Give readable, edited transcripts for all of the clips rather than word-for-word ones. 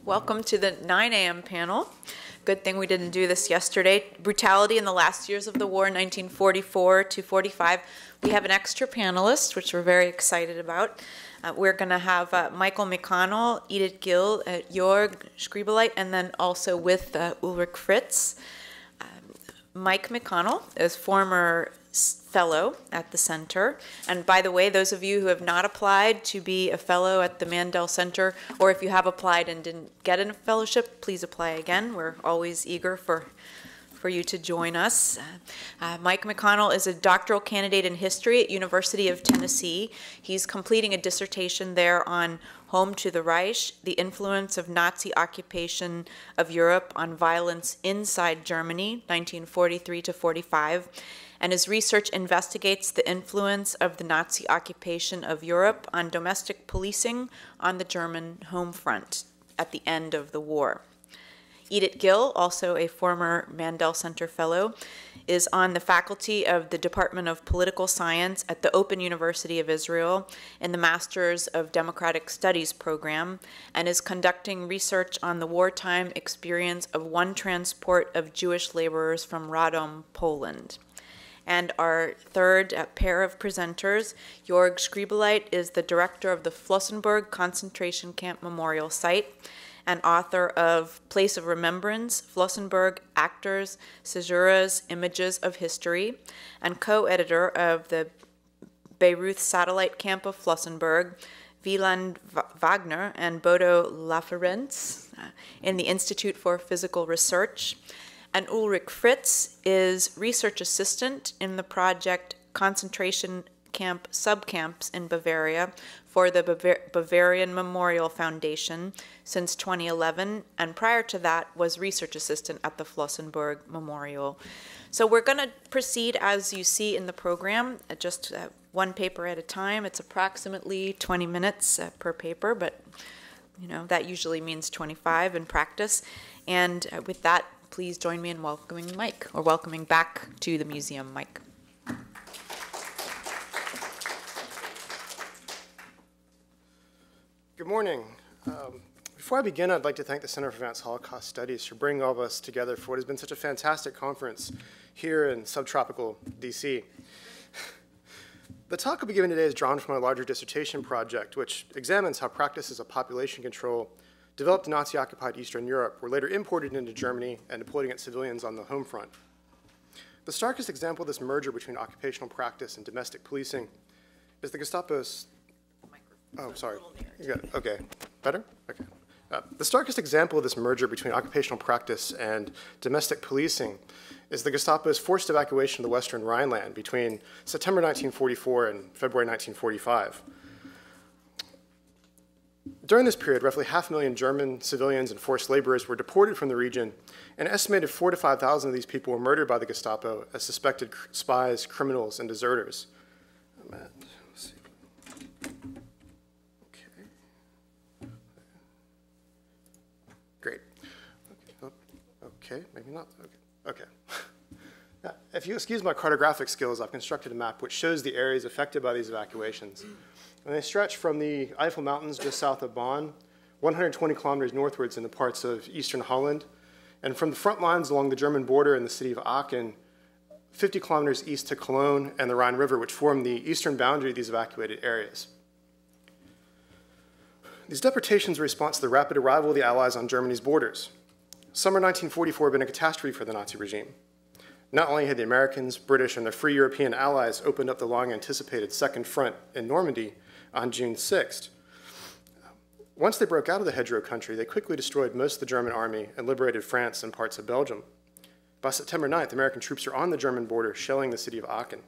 Welcome to the 9 a.m. panel. Good thing we didn't do this yesterday. Brutality in the last years of the war, 1944 to 45. We have an extra panelist, which we're very excited about. We're going to have Michael McConnell, Idit Gil, Jörg, Skriebeleit, and then also with Ulrich Fritz. Mike McConnell is former fellow at the center. And by the way, those of you who have not applied to be a fellow at the Mandel Center, or if you have applied and didn't get a fellowship, please apply again. We're always eager for you to join us. Mike McConnell is a doctoral candidate in history at University of Tennessee. He's completing a dissertation there on Home to the Reich, the influence of Nazi occupation of Europe on violence inside Germany, 1943 to 45. And his research investigates the influence of the Nazi occupation of Europe on domestic policing on the German home front at the end of the war. Idit Gil, also a former Mandel Center Fellow, is on the faculty of the Department of Political Science at the Open University of Israel in the Masters of Democratic Studies program and is conducting research on the wartime experience of one transport of Jewish laborers from Radom, Poland. And our third pair of presenters, Jörg Skriebeleit, is the director of the Flossenbürg concentration camp memorial site and author of Place of Remembrance, Flossenbürg, Actors, Caesuras, Images of History, and co-editor of the Bayreuth satellite camp of Flossenbürg, Wieland Wagner and Bodo Laferenz in the Institute for Physical Research. And Ulrich Fritz is research assistant in the project Concentration Camp Subcamps in Bavaria for the Bavarian Memorial Foundation since 2011, and prior to that was research assistant at the Flossenbürg Memorial. So we're going to proceed as you see in the program, just one paper at a time. It's approximately 20 minutes per paper, but you know that usually means 25 in practice. And with that, please join me in welcoming Mike, or welcoming back to the museum, Mike. Good morning. Before I begin, I'd like to thank the Center for Advanced Holocaust Studies for bringing all of us together for what has been such a fantastic conference here in subtropical DC. The talk I'll be giving today is drawn from my larger dissertation project, which examines how practices of population control developed in Nazi-occupied Eastern Europe were later imported into Germany and deployed against civilians on the home front. The starkest example of this merger between occupational practice and domestic policing is the Gestapo's. Oh, sorry. You got it. Okay. Better? Okay. The starkest example of this merger between occupational practice and domestic policing is the Gestapo's forced evacuation of the Western Rhineland between September 1944 and February 1945. During this period, roughly 500,000 German civilians and forced laborers were deported from the region, and an estimated 4,000 to 5,000 of these people were murdered by the Gestapo as suspected spies, criminals, and deserters. Great. Okay, maybe not. Okay. Now, if you excuse my cartographic skills, I've constructed a map which shows the areas affected by these evacuations. And they stretch from the Eifel Mountains just south of Bonn, 120 kilometers northwards into parts of eastern Holland, and from the front lines along the German border in the city of Aachen, 50 kilometers east to Cologne and the Rhine River, which form the eastern boundary of these evacuated areas. These deportations were a response to the rapid arrival of the Allies on Germany's borders. Summer 1944 had been a catastrophe for the Nazi regime. Not only had the Americans, British, and their free European allies opened up the long-anticipated Second Front in Normandy on June 6th, once they broke out of the hedgerow country, they quickly destroyed most of the German army and liberated France and parts of Belgium. By September 9th, American troops are on the German border, shelling the city of Aachen.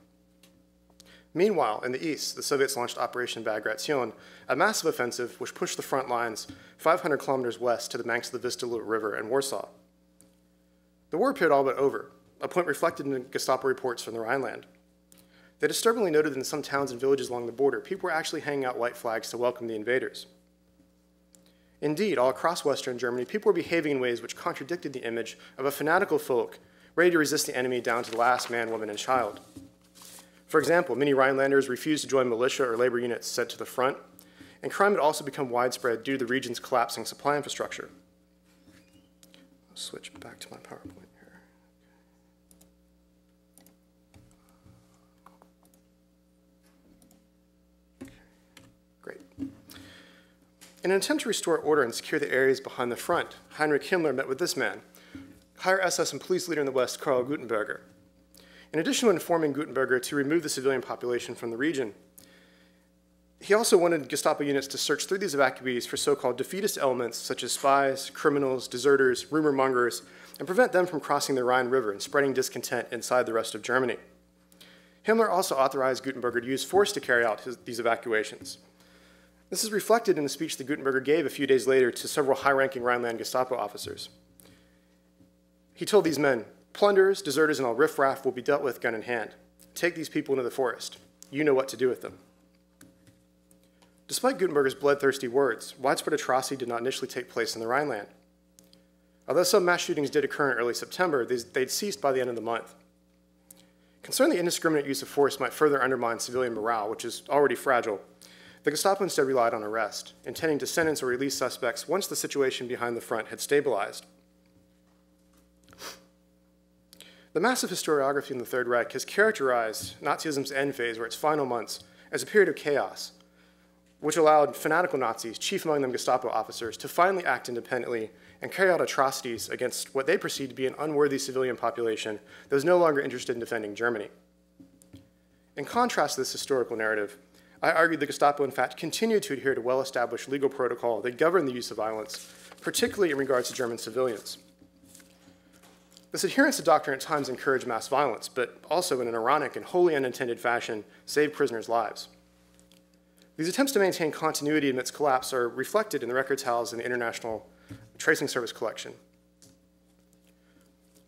Meanwhile, in the east, the Soviets launched Operation Bagration, a massive offensive which pushed the front lines 500 kilometers west to the banks of the Vistula River and Warsaw. The war appeared all but over, a point reflected in the Gestapo reports from the Rhineland. They disturbingly noted that in some towns and villages along the border, people were actually hanging out white flags to welcome the invaders. Indeed, all across Western Germany, people were behaving in ways which contradicted the image of a fanatical folk ready to resist the enemy down to the last man, woman, and child. For example, many Rhinelanders refused to join militia or labor units sent to the front, and crime had also become widespread due to the region's collapsing supply infrastructure. switch back to my PowerPoint here. Okay. Great. In an attempt to restore order and secure the areas behind the front, Heinrich Himmler met with this man, higher SS and police leader in the West, Karl Guttenberger. In addition to informing Guttenberger to remove the civilian population from the region, he also wanted Gestapo units to search through these evacuees for so-called defeatist elements such as spies, criminals, deserters, rumor mongers, and prevent them from crossing the Rhine River and spreading discontent inside the rest of Germany. Himmler also authorized Guttenberger to use force to carry out these evacuations. This is reflected in the speech that Guttenberger gave a few days later to several high-ranking Rhineland Gestapo officers. He told these men, "Plunderers, deserters, and all riffraff will be dealt with gun in hand. Take these people into the forest. You know what to do with them." Despite Guttenberger's bloodthirsty words, widespread atrocity did not initially take place in the Rhineland. Although some mass shootings did occur in early September, they'd ceased by the end of the month. Concerned the indiscriminate use of force might further undermine civilian morale, which is already fragile, the Gestapo instead relied on arrest, intending to sentence or release suspects once the situation behind the front had stabilized. The massive historiography in the Third Reich has characterized Nazism's end phase, or its final months, as a period of chaos, which allowed fanatical Nazis, chief among them Gestapo officers, to finally act independently and carry out atrocities against what they perceived to be an unworthy civilian population that was no longer interested in defending Germany. In contrast to this historical narrative, I argued the Gestapo, in fact, continued to adhere to well-established legal protocol that governed the use of violence, particularly in regards to German civilians. This adherence to doctrine at times encouraged mass violence, but also in an ironic and wholly unintended fashion, saved prisoners' lives. These attempts to maintain continuity amidst collapse are reflected in the records housed in the International Tracing Service collection.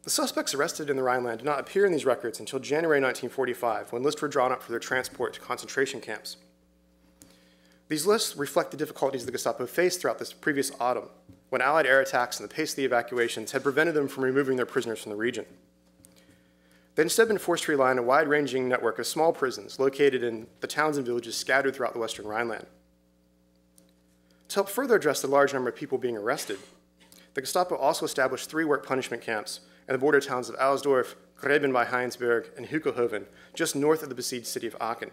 The suspects arrested in the Rhineland did not appear in these records until January 1945, when lists were drawn up for their transport to concentration camps. These lists reflect the difficulties the Gestapo faced throughout this previous autumn, when Allied air attacks and the pace of the evacuations had prevented them from removing their prisoners from the region. They'd instead been forced to rely on a wide-ranging network of small prisons located in the towns and villages scattered throughout the western Rhineland. To help further address the large number of people being arrested, the Gestapo also established 3 work punishment camps in the border towns of Alsdorf, Greben bei Heinsberg, and Hückelhoven, just north of the besieged city of Aachen.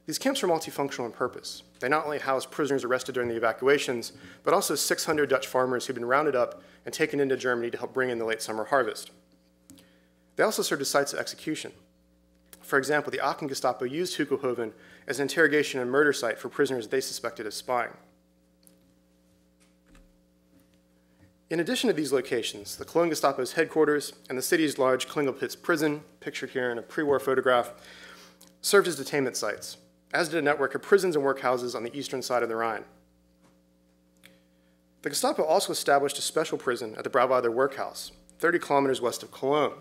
These camps were multifunctional in purpose. They not only housed prisoners arrested during the evacuations, but also 600 Dutch farmers who'd been rounded up and taken into Germany to help bring in the late summer harvest. They also served as sites of execution. For example, the Aachen Gestapo used Hückelhoven as an interrogation and murder site for prisoners they suspected of spying. In addition to these locations, the Cologne Gestapo's headquarters and the city's large Klingelpitz prison, pictured here in a pre-war photograph, served as detainment sites, as did a network of prisons and workhouses on the eastern side of the Rhine. The Gestapo also established a special prison at the Brauweiler workhouse, 30 kilometers west of Cologne.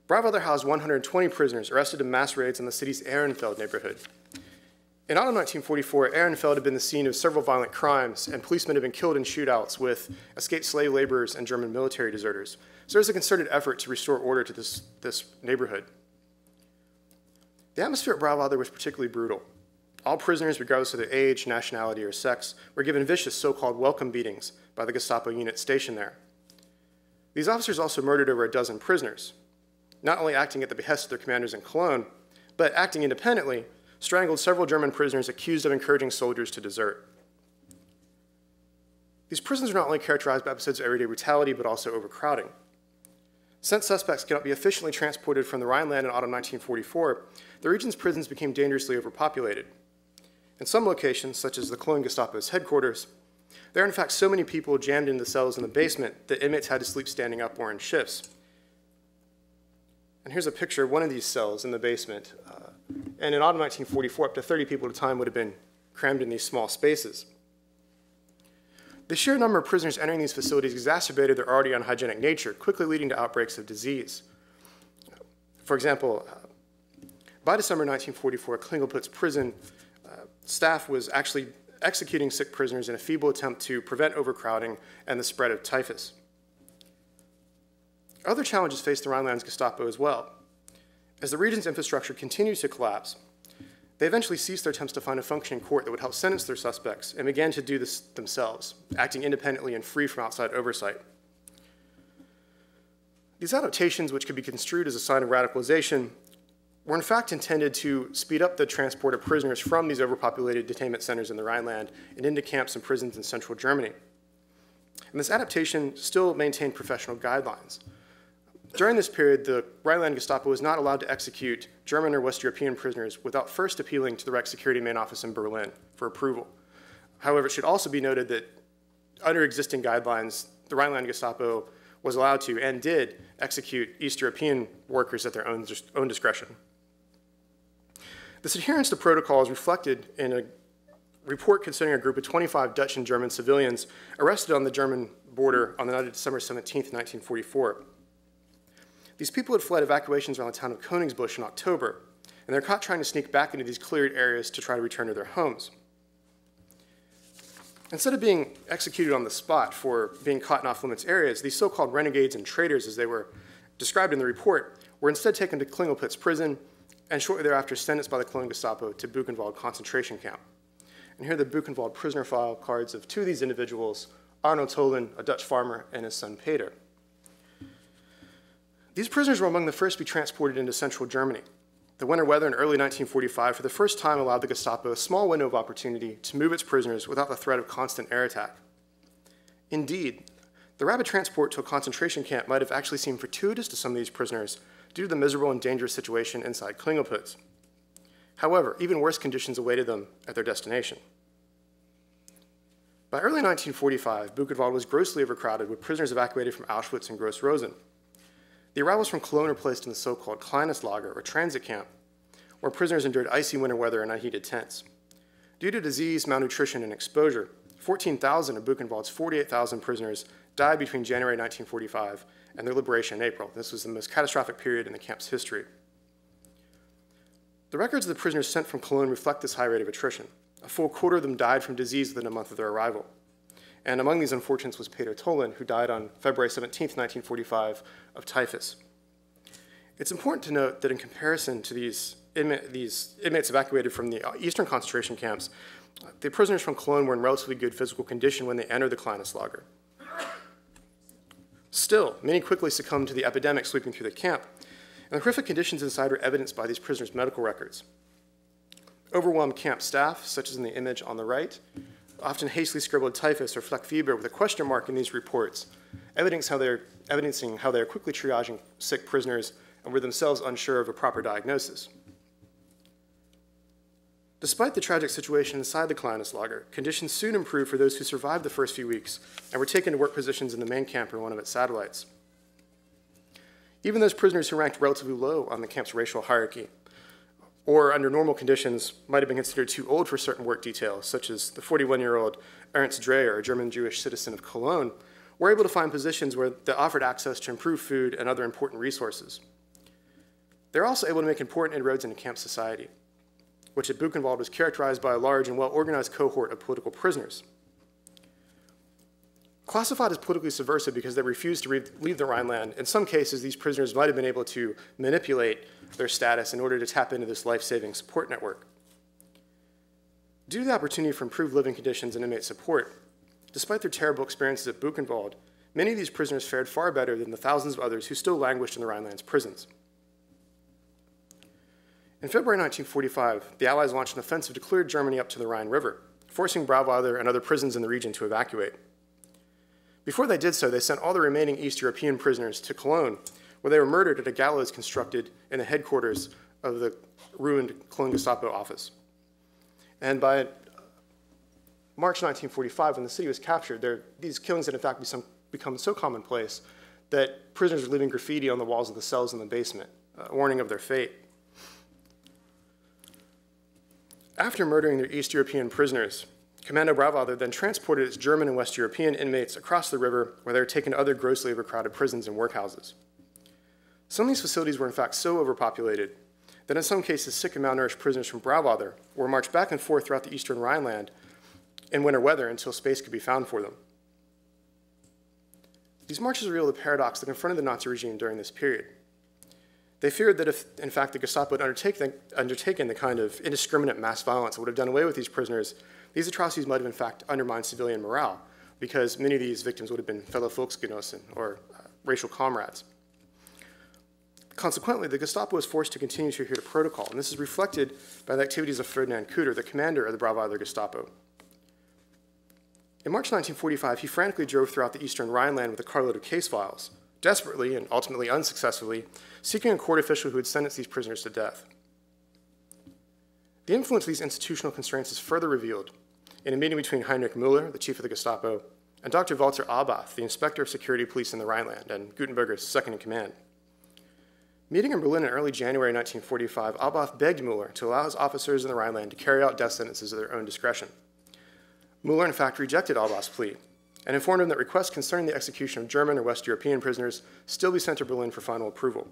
Brauweiler housed 120 prisoners arrested in mass raids in the city's Ehrenfeld neighborhood. In autumn 1944, Ehrenfeld had been the scene of several violent crimes, and policemen had been killed in shootouts with escaped slave laborers and German military deserters. So there was a concerted effort to restore order to this neighborhood. The atmosphere at Brauweiler was particularly brutal. All prisoners, regardless of their age, nationality, or sex, were given vicious so-called welcome beatings by the Gestapo unit stationed there. These officers also murdered over a dozen prisoners, not only acting at the behest of their commanders in Cologne, but acting independently, strangled several German prisoners accused of encouraging soldiers to desert. These prisons are not only characterized by episodes of everyday brutality, but also overcrowding. Since suspects cannot be efficiently transported from the Rhineland in autumn 1944, the region's prisons became dangerously overpopulated. In some locations, such as the Cologne Gestapo's headquarters, there are in fact so many people jammed into cells in the basement that inmates had to sleep standing up or in shifts. And here's a picture of one of these cells in the basement. And in autumn 1944, up to 30 people at a time would have been crammed in these small spaces. The sheer number of prisoners entering these facilities exacerbated their already unhygienic nature, quickly leading to outbreaks of disease. For example, by December 1944, Klingelpitz prison staff was actually executing sick prisoners in a feeble attempt to prevent overcrowding and the spread of typhus. Other challenges faced the Rhineland's Gestapo as well. As the region's infrastructure continued to collapse, they eventually ceased their attempts to find a functioning court that would help sentence their suspects and began to do this themselves, acting independently and free from outside oversight. These adaptations, which could be construed as a sign of radicalization, were in fact intended to speed up the transport of prisoners from these overpopulated detainment centers in the Rhineland and into camps and prisons in central Germany. And this adaptation still maintained professional guidelines. During this period, the Rhineland Gestapo was not allowed to execute German or West European prisoners without first appealing to the Reich Security Main Office in Berlin for approval. However, it should also be noted that under existing guidelines, the Rhineland Gestapo was allowed to and did execute East European workers at their own discretion. This adherence to protocol is reflected in a report concerning a group of 25 Dutch and German civilians arrested on the German border on the night of December 17, 1944. These people had fled evacuations around the town of Koningsbusch in October, and they're caught trying to sneak back into these cleared areas to try to return to their homes. Instead of being executed on the spot for being caught in off-limits areas, these so-called renegades and traitors, as they were described in the report, were instead taken to Klingelpitz prison and shortly thereafter sentenced by the Cologne Gestapo to Buchenwald concentration camp. And here are the Buchenwald prisoner file cards of two of these individuals, Arno Tolen, a Dutch farmer, and his son Peter. These prisoners were among the first to be transported into central Germany. The winter weather in early 1945 for the first time allowed the Gestapo a small window of opportunity to move its prisoners without the threat of constant air attack. Indeed, the rapid transport to a concentration camp might have actually seemed fortuitous to some of these prisoners due to the miserable and dangerous situation inside Klingelpitz. However, even worse conditions awaited them at their destination. By early 1945, Buchenwald was grossly overcrowded with prisoners evacuated from Auschwitz and Gross Rosen. The arrivals from Cologne were placed in the so-called Kleines Lager, or transit camp, where prisoners endured icy winter weather in unheated tents. Due to disease, malnutrition, and exposure, 14,000 of Buchenwald's 48,000 prisoners died between January 1945 and their liberation in April. This was the most catastrophic period in the camp's history. The records of the prisoners sent from Cologne reflect this high rate of attrition. A full quarter of them died from disease within a month of their arrival. And among these unfortunates was Peter Tolen, who died on February 17, 1945, of typhus. It's important to note that in comparison to these inmates evacuated from the eastern concentration camps, the prisoners from Cologne were in relatively good physical condition when they entered the Kleines Lager. Still, many quickly succumbed to the epidemic sweeping through the camp, and the horrific conditions inside are evidenced by these prisoners' medical records. Overwhelmed camp staff, such as in the image on the right, often hastily scribbled typhus or fleck fever with a question mark in these reports, evidencing how they are quickly triaging sick prisoners and were themselves unsure of a proper diagnosis. Despite the tragic situation inside the Kleines Lager, conditions soon improved for those who survived the first few weeks and were taken to work positions in the main camp or one of its satellites. Even those prisoners who ranked relatively low on the camp's racial hierarchy, or under normal conditions might have been considered too old for certain work details, such as the 41-year-old Ernst Dreyer, a German Jewish citizen of Cologne, were able to find positions where they offered access to improved food and other important resources. They were also able to make important inroads into camp society, which at Buchenwald was characterized by a large and well-organized cohort of political prisoners. Classified as politically subversive because they refused to leave the Rhineland, in some cases these prisoners might have been able to manipulate their status in order to tap into this life-saving support network. Due to the opportunity for improved living conditions and inmate support, despite their terrible experiences at Buchenwald, many of these prisoners fared far better than the thousands of others who still languished in the Rhineland's prisons. In February 1945, the Allies launched an offensive to clear Germany up to the Rhine River, forcing Brown-Fleming and other prisons in the region to evacuate. Before they did so, they sent all the remaining East European prisoners to Cologne, where they were murdered at a gallows constructed in the headquarters of the ruined Cologne Gestapo office. And by March 1945, when the city was captured, these killings had in fact become so commonplace that prisoners were leaving graffiti on the walls of the cells in the basement, a warning of their fate. After murdering their East European prisoners, Commando Brown-Fleming then transported its German and West European inmates across the river, where they were taken to other grossly overcrowded prisons and workhouses. Some of these facilities were in fact so overpopulated that in some cases sick and malnourished prisoners from Brown-Fleming were marched back and forth throughout the eastern Rhineland in winter weather until space could be found for them. These marches reveal the paradox that confronted the Nazi regime during this period. They feared that if, in fact, the Gestapo had undertaken the kind of indiscriminate mass violence that would have done away with these prisoners, these atrocities might have, in fact, undermined civilian morale, because many of these victims would have been fellow Volksgenossen, or racial comrades. Consequently, the Gestapo was forced to continue to adhere to protocol, and this is reflected by the activities of Ferdinand Kutter, the commander of the Brauweiler Gestapo. In March 1945, he frantically drove throughout the eastern Rhineland with a carload of case files, desperately and ultimately unsuccessfully seeking a court official who would sentence these prisoners to death. The influence of these institutional constraints is further revealed in a meeting between Heinrich Müller, the chief of the Gestapo, and Dr. Walter Abath, the inspector of security police in the Rhineland and Gutenberger's second in command. Meeting in Berlin in early January 1945, Abath begged Müller to allow his officers in the Rhineland to carry out death sentences at their own discretion. Müller, in fact, rejected Abath's plea and informed him that requests concerning the execution of German or West European prisoners still be sent to Berlin for final approval.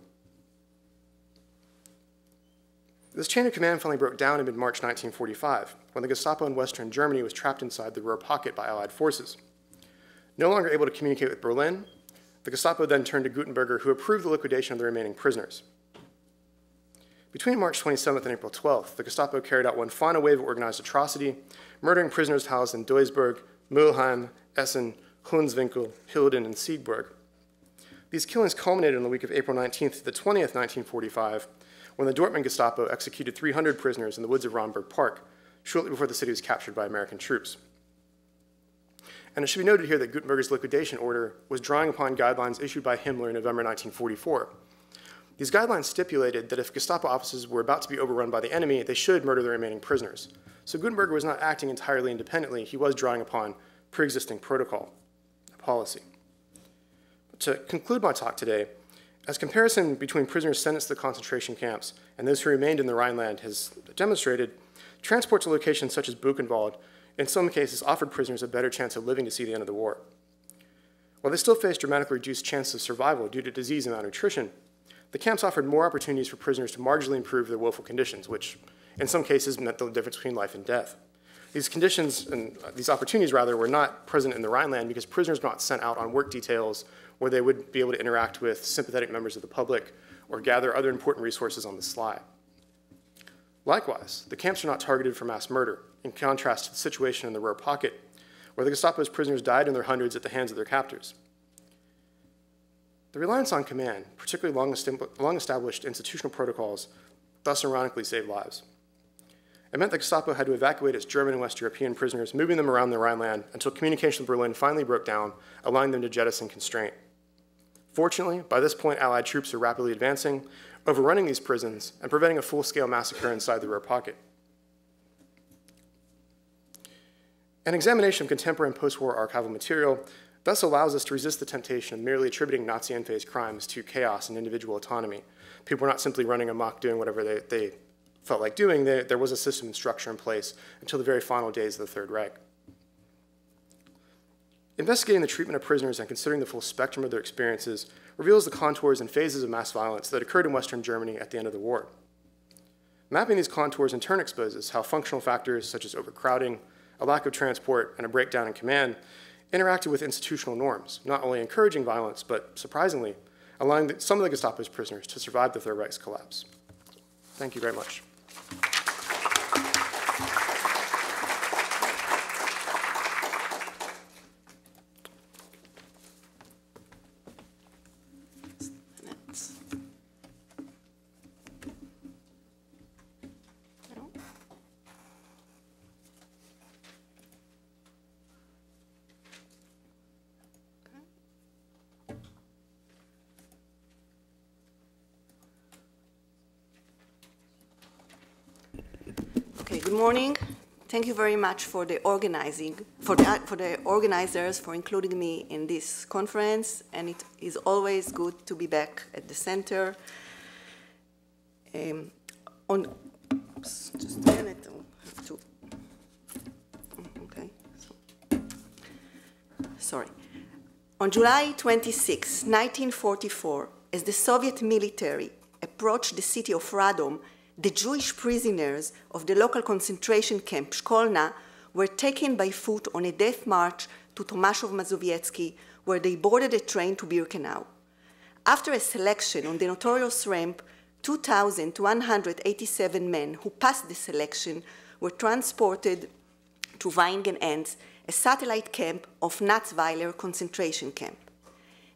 This chain of command finally broke down in mid-March 1945, when the Gestapo in Western Germany was trapped inside the Ruhr pocket by Allied forces. No longer able to communicate with Berlin, the Gestapo then turned to Gutenberger, who approved the liquidation of the remaining prisoners. Between March 27th and April 12th, the Gestapo carried out one final wave of organized atrocity, murdering prisoners housed in Duisburg, Mülheim, Essen, Hunswinkel, Hilden, and Siegburg. These killings culminated on the week of April 19th to the 20th, 1945, when the Dortmund Gestapo executed 300 prisoners in the woods of Romberg Park, shortly before the city was captured by American troops. And it should be noted here that Gutenberger's liquidation order was drawing upon guidelines issued by Himmler in November 1944. These guidelines stipulated that if Gestapo offices were about to be overrun by the enemy, they should murder the remaining prisoners. So Gutenberger was not acting entirely independently. He was drawing upon pre-existing protocol, policy. But to conclude my talk today, as comparison between prisoners sentenced to the concentration camps and those who remained in the Rhineland has demonstrated, transport to locations such as Buchenwald in some cases offered prisoners a better chance of living to see the end of the war. While they still faced dramatically reduced chances of survival due to disease and malnutrition, the camps offered more opportunities for prisoners to marginally improve their woeful conditions, which in some cases meant the difference between life and death. These conditions, and these opportunities rather, were not present in the Rhineland because prisoners were not sent out on work details where they would be able to interact with sympathetic members of the public or gather other important resources on the sly. Likewise, the camps are not targeted for mass murder, in contrast to the situation in the Ruhr pocket, where the Gestapo's prisoners died in their hundreds at the hands of their captors. The reliance on command, particularly long-established institutional protocols, thus ironically saved lives. It meant the Gestapo had to evacuate its German and West European prisoners, moving them around the Rhineland until communication with Berlin finally broke down, allowing them to jettison constraint. Fortunately, by this point, Allied troops were rapidly advancing, overrunning these prisons and preventing a full-scale massacre inside the Ruhr pocket. An examination of contemporary and post-war archival material thus allows us to resist the temptation of merely attributing Nazi end-phase crimes to chaos and individual autonomy. People were not simply running amok doing whatever they felt like doing. There was a system and structure in place until the very final days of the Third Reich. Investigating the treatment of prisoners and considering the full spectrum of their experiences reveals the contours and phases of mass violence that occurred in Western Germany at the end of the war. Mapping these contours in turn exposes how functional factors such as overcrowding, a lack of transport, and a breakdown in command interacted with institutional norms, not only encouraging violence, but surprisingly, allowing some of the Gestapo's prisoners to survive the Third Reich's collapse. Thank you very much. Good morning. Thank you very much for the organizing, for the organizers for including me in this conference, and it is always good to be back at the center. Just a minute. Okay. Sorry. On July 26, 1944, as the Soviet military approached the city of Radom, the Jewish prisoners of the local concentration camp Shkolna were taken by foot on a death march to Tomaszów Mazowiecki, where they boarded a train to Birkenau. After a selection on the notorious ramp, 2,187 men who passed the selection were transported to Weingen-Enz, a satellite camp of Natzweiler concentration camp.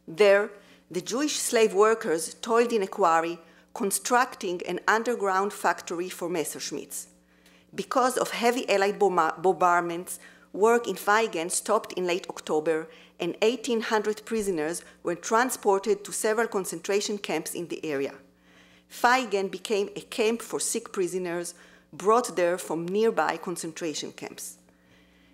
There, the Jewish slave workers toiled in a quarry, constructing an underground factory for Messerschmitts. Because of heavy Allied bombardments, work in Feigen stopped in late October, and 1,800 prisoners were transported to several concentration camps in the area. Feigen became a camp for sick prisoners brought there from nearby concentration camps.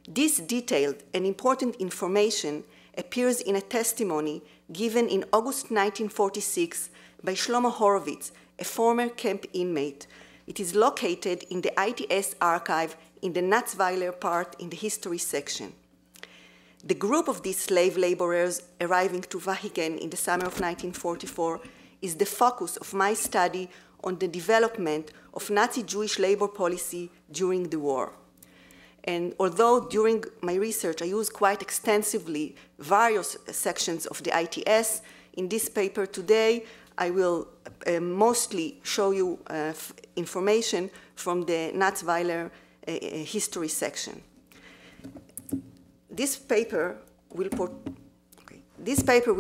This detailed and important information appears in a testimony given in August 1946 by Shlomo Horowitz, a former camp inmate. It is located in the ITS archive in the Natzweiler part in the history section. The group of these slave laborers arriving to Feigen in the summer of 1944 is the focus of my study on the development of Nazi Jewish labor policy during the war. And although during my research I used quite extensively various sections of the ITS, in this paper today I will mostly show you information from the Natzweiler history section. This paper will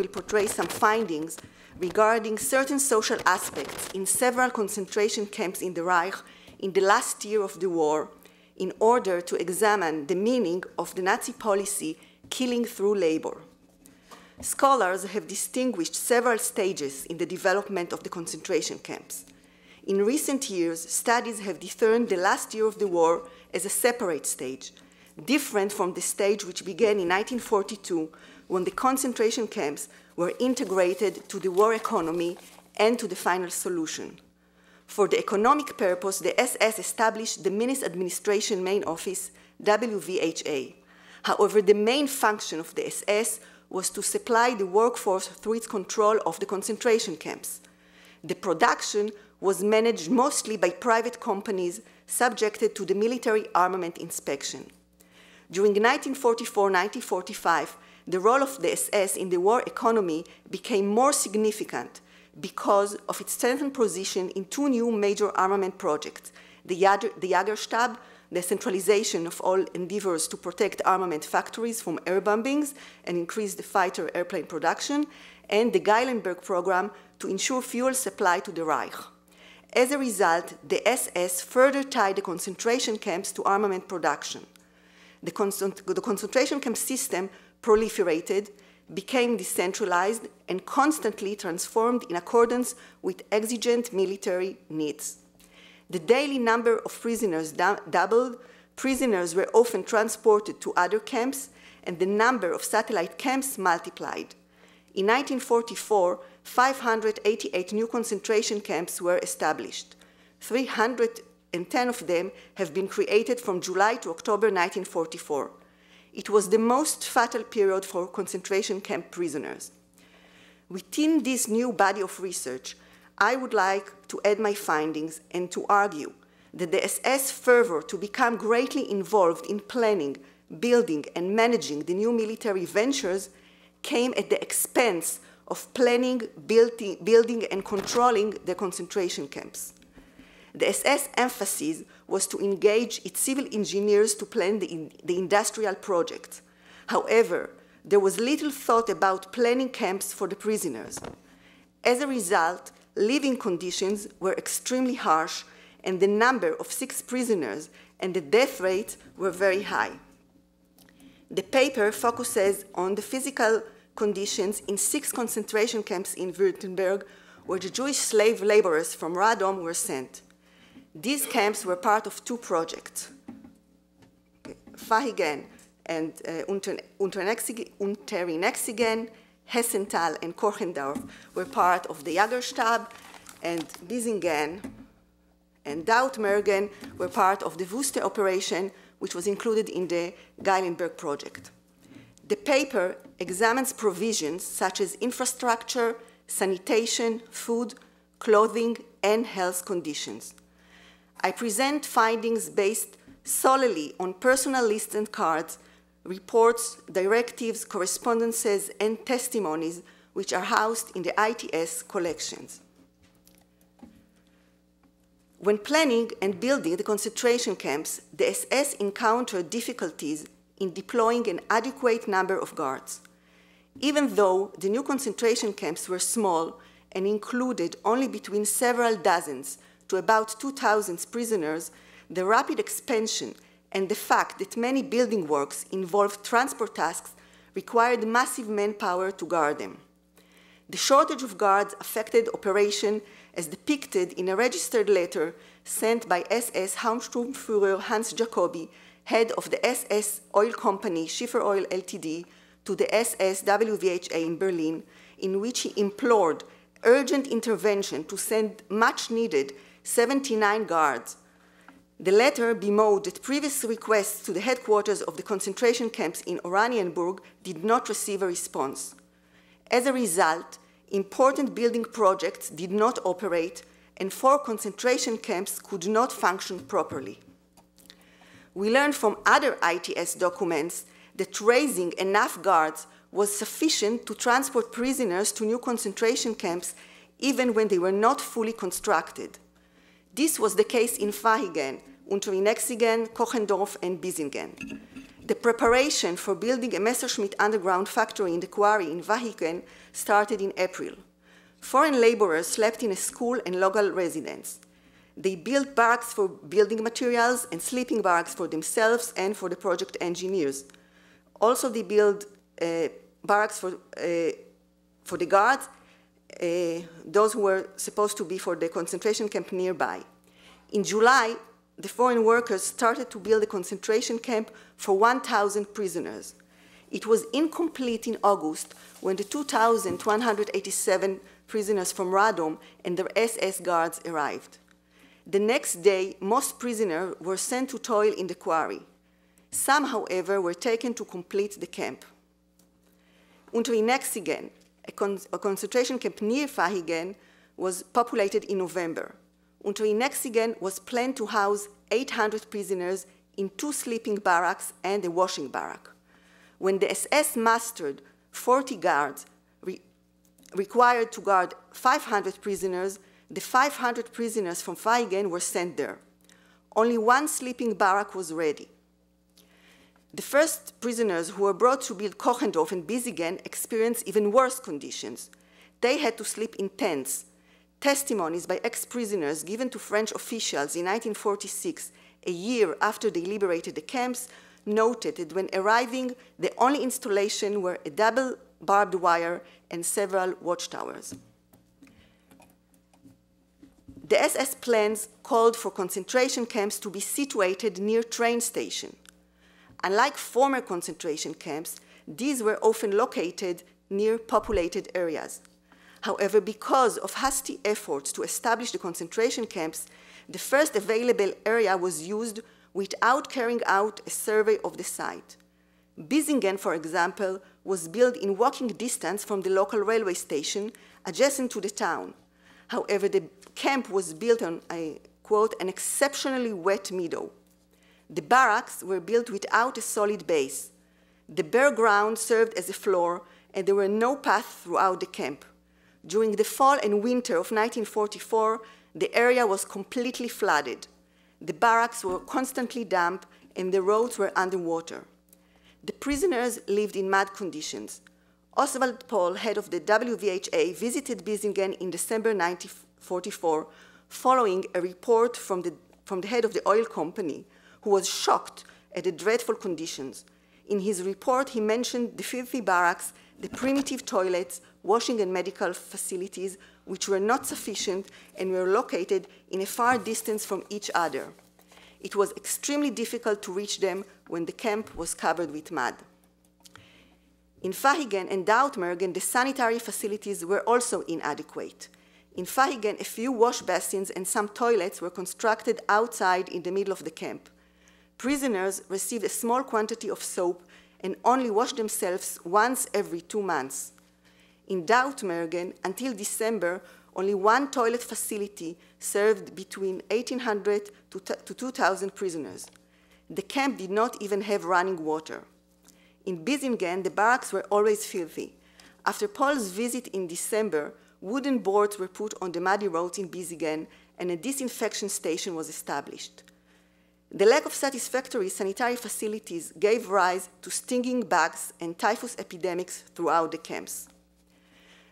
portray some findings regarding certain social aspects in several concentration camps in the Reich in the last year of the war in order to examine the meaning of the Nazi policy killing through labor. Scholars have distinguished several stages in the development of the concentration camps. In recent years, studies have discerned the last year of the war as a separate stage, different from the stage which began in 1942 when the concentration camps were integrated to the war economy and to the final solution. For the economic purpose, the SS established the Ministry Administration Main Office, WVHA. However, the main function of the SS was to supply the workforce through its control of the concentration camps. The production was managed mostly by private companies subjected to the military armament inspection. During 1944-1945, the role of the SS in the war economy became more significant because of its strengthened position in two new major armament projects, the Jagerstab, the centralization of all endeavors to protect armament factories from air bombings and increase the fighter airplane production, and the Geilenberg program to ensure fuel supply to the Reich. As a result, the SS further tied the concentration camps to armament production. The concentration camp system proliferated, became decentralized, and constantly transformed in accordance with exigent military needs. The daily number of prisoners doubled, prisoners were often transported to other camps, and the number of satellite camps multiplied. In 1944, 588 new concentration camps were established. 310 of them have been created from July to October 1944. It was the most fatal period for concentration camp prisoners. Within this new body of research, I would like to add my findings and to argue that the SS fervor to become greatly involved in planning, building, and managing the new military ventures came at the expense of planning, building, and controlling the concentration camps. The SS emphasis was to engage its civil engineers to plan the industrial project. However, there was little thought about planning camps for the prisoners. As a result, living conditions were extremely harsh, and the number of sick prisoners and the death rate were very high. The paper focuses on the physical conditions in 6 concentration camps in Württemberg, where the Jewish slave laborers from Radom were sent. These camps were part of 2 projects. Feigen and Unternexigen, Hessenthal, and Kochendorf were part of the Jagerstab, and Bissingen and Dautmergen were part of the Wuste operation, which was included in the Geilenberg project. The paper examines provisions such as infrastructure, sanitation, food, clothing, and health conditions. I present findings based solely on personal lists and cards, reports, directives, correspondences, and testimonies which are housed in the ITS collections. When planning and building the concentration camps, the SS encountered difficulties in deploying an adequate number of guards. Even though the new concentration camps were small and included only between several dozens to about 2,000 prisoners, the rapid expansion and the fact that many building works involved transport tasks required massive manpower to guard them. The shortage of guards affected operation as depicted in a registered letter sent by SS Hauptsturmführer Hans Jacobi, head of the SS oil company Schiffer Oil Ltd, to the SS WVHA in Berlin, in which he implored urgent intervention to send much-needed 79 guards. The letter bemoaned that previous requests to the headquarters of the concentration camps in Oranienburg did not receive a response. As a result, important building projects did not operate, and 4 concentration camps could not function properly. We learned from other ITS documents that raising enough guards was sufficient to transport prisoners to new concentration camps even when they were not fully constructed. This was the case in Vahigen, Unterinexingen, Kochendorf, and Bisingen. The preparation for building a Messerschmitt underground factory in the quarry in Vahigen started in April. Foreign laborers slept in a school and local residence. They built barracks for building materials and sleeping barracks for themselves and for the project engineers. Also, they built barracks for the guards, those who were supposed to be for the concentration camp nearby. In July, the foreign workers started to build a concentration camp for 1,000 prisoners. It was incomplete in August when the 2,187 prisoners from Radom and their SS guards arrived. The next day, most prisoners were sent to toil in the quarry. Some, however, were taken to complete the camp. Unterinexingen, a concentration camp near Vahigen, was populated in November. Unterinexingen was planned to house 800 prisoners in 2 sleeping barracks and a washing barrack. When the SS mustered 40 guards required to guard 500 prisoners, the 500 prisoners from Vahigen were sent there. Only 1 sleeping barrack was ready. The first prisoners who were brought to build Kochendorf and Bisingen experienced even worse conditions. They had to sleep in tents. Testimonies by ex-prisoners given to French officials in 1946, a year after they liberated the camps, noted that when arriving, the only installation were a double barbed wire and several watchtowers. The SS plans called for concentration camps to be situated near train stations. Unlike former concentration camps, these were often located near populated areas. However, because of hasty efforts to establish the concentration camps, the first available area was used without carrying out a survey of the site. Bisingen, for example, was built in walking distance from the local railway station adjacent to the town. However, the camp was built on, I quote, an exceptionally wet meadow. The barracks were built without a solid base. The bare ground served as a floor, and there were no paths throughout the camp. During the fall and winter of 1944, the area was completely flooded. The barracks were constantly damp, and the roads were underwater. The prisoners lived in mud conditions. Oswald Paul, head of the WVHA, visited Bisingen in December 1944, following a report from the head of the oil company, who was shocked at the dreadful conditions. In his report, he mentioned the filthy barracks, the primitive toilets, washing and medical facilities, which were not sufficient and were located in a far distance from each other. It was extremely difficult to reach them when the camp was covered with mud. In Vahigen and Dautmergen, the sanitary facilities were also inadequate. In Vahigen, a few wash basins and some toilets were constructed outside in the middle of the camp. Prisoners received a small quantity of soap and only washed themselves once every 2 months. In Dautmergen, until December, only 1 toilet facility served between 1,800 to 2,000 prisoners. The camp did not even have running water. In Bisingen, the barracks were always filthy. After Paul's visit in December, wooden boards were put on the muddy roads in Bisingen, and a disinfection station was established. The lack of satisfactory sanitary facilities gave rise to stinging bugs and typhus epidemics throughout the camps.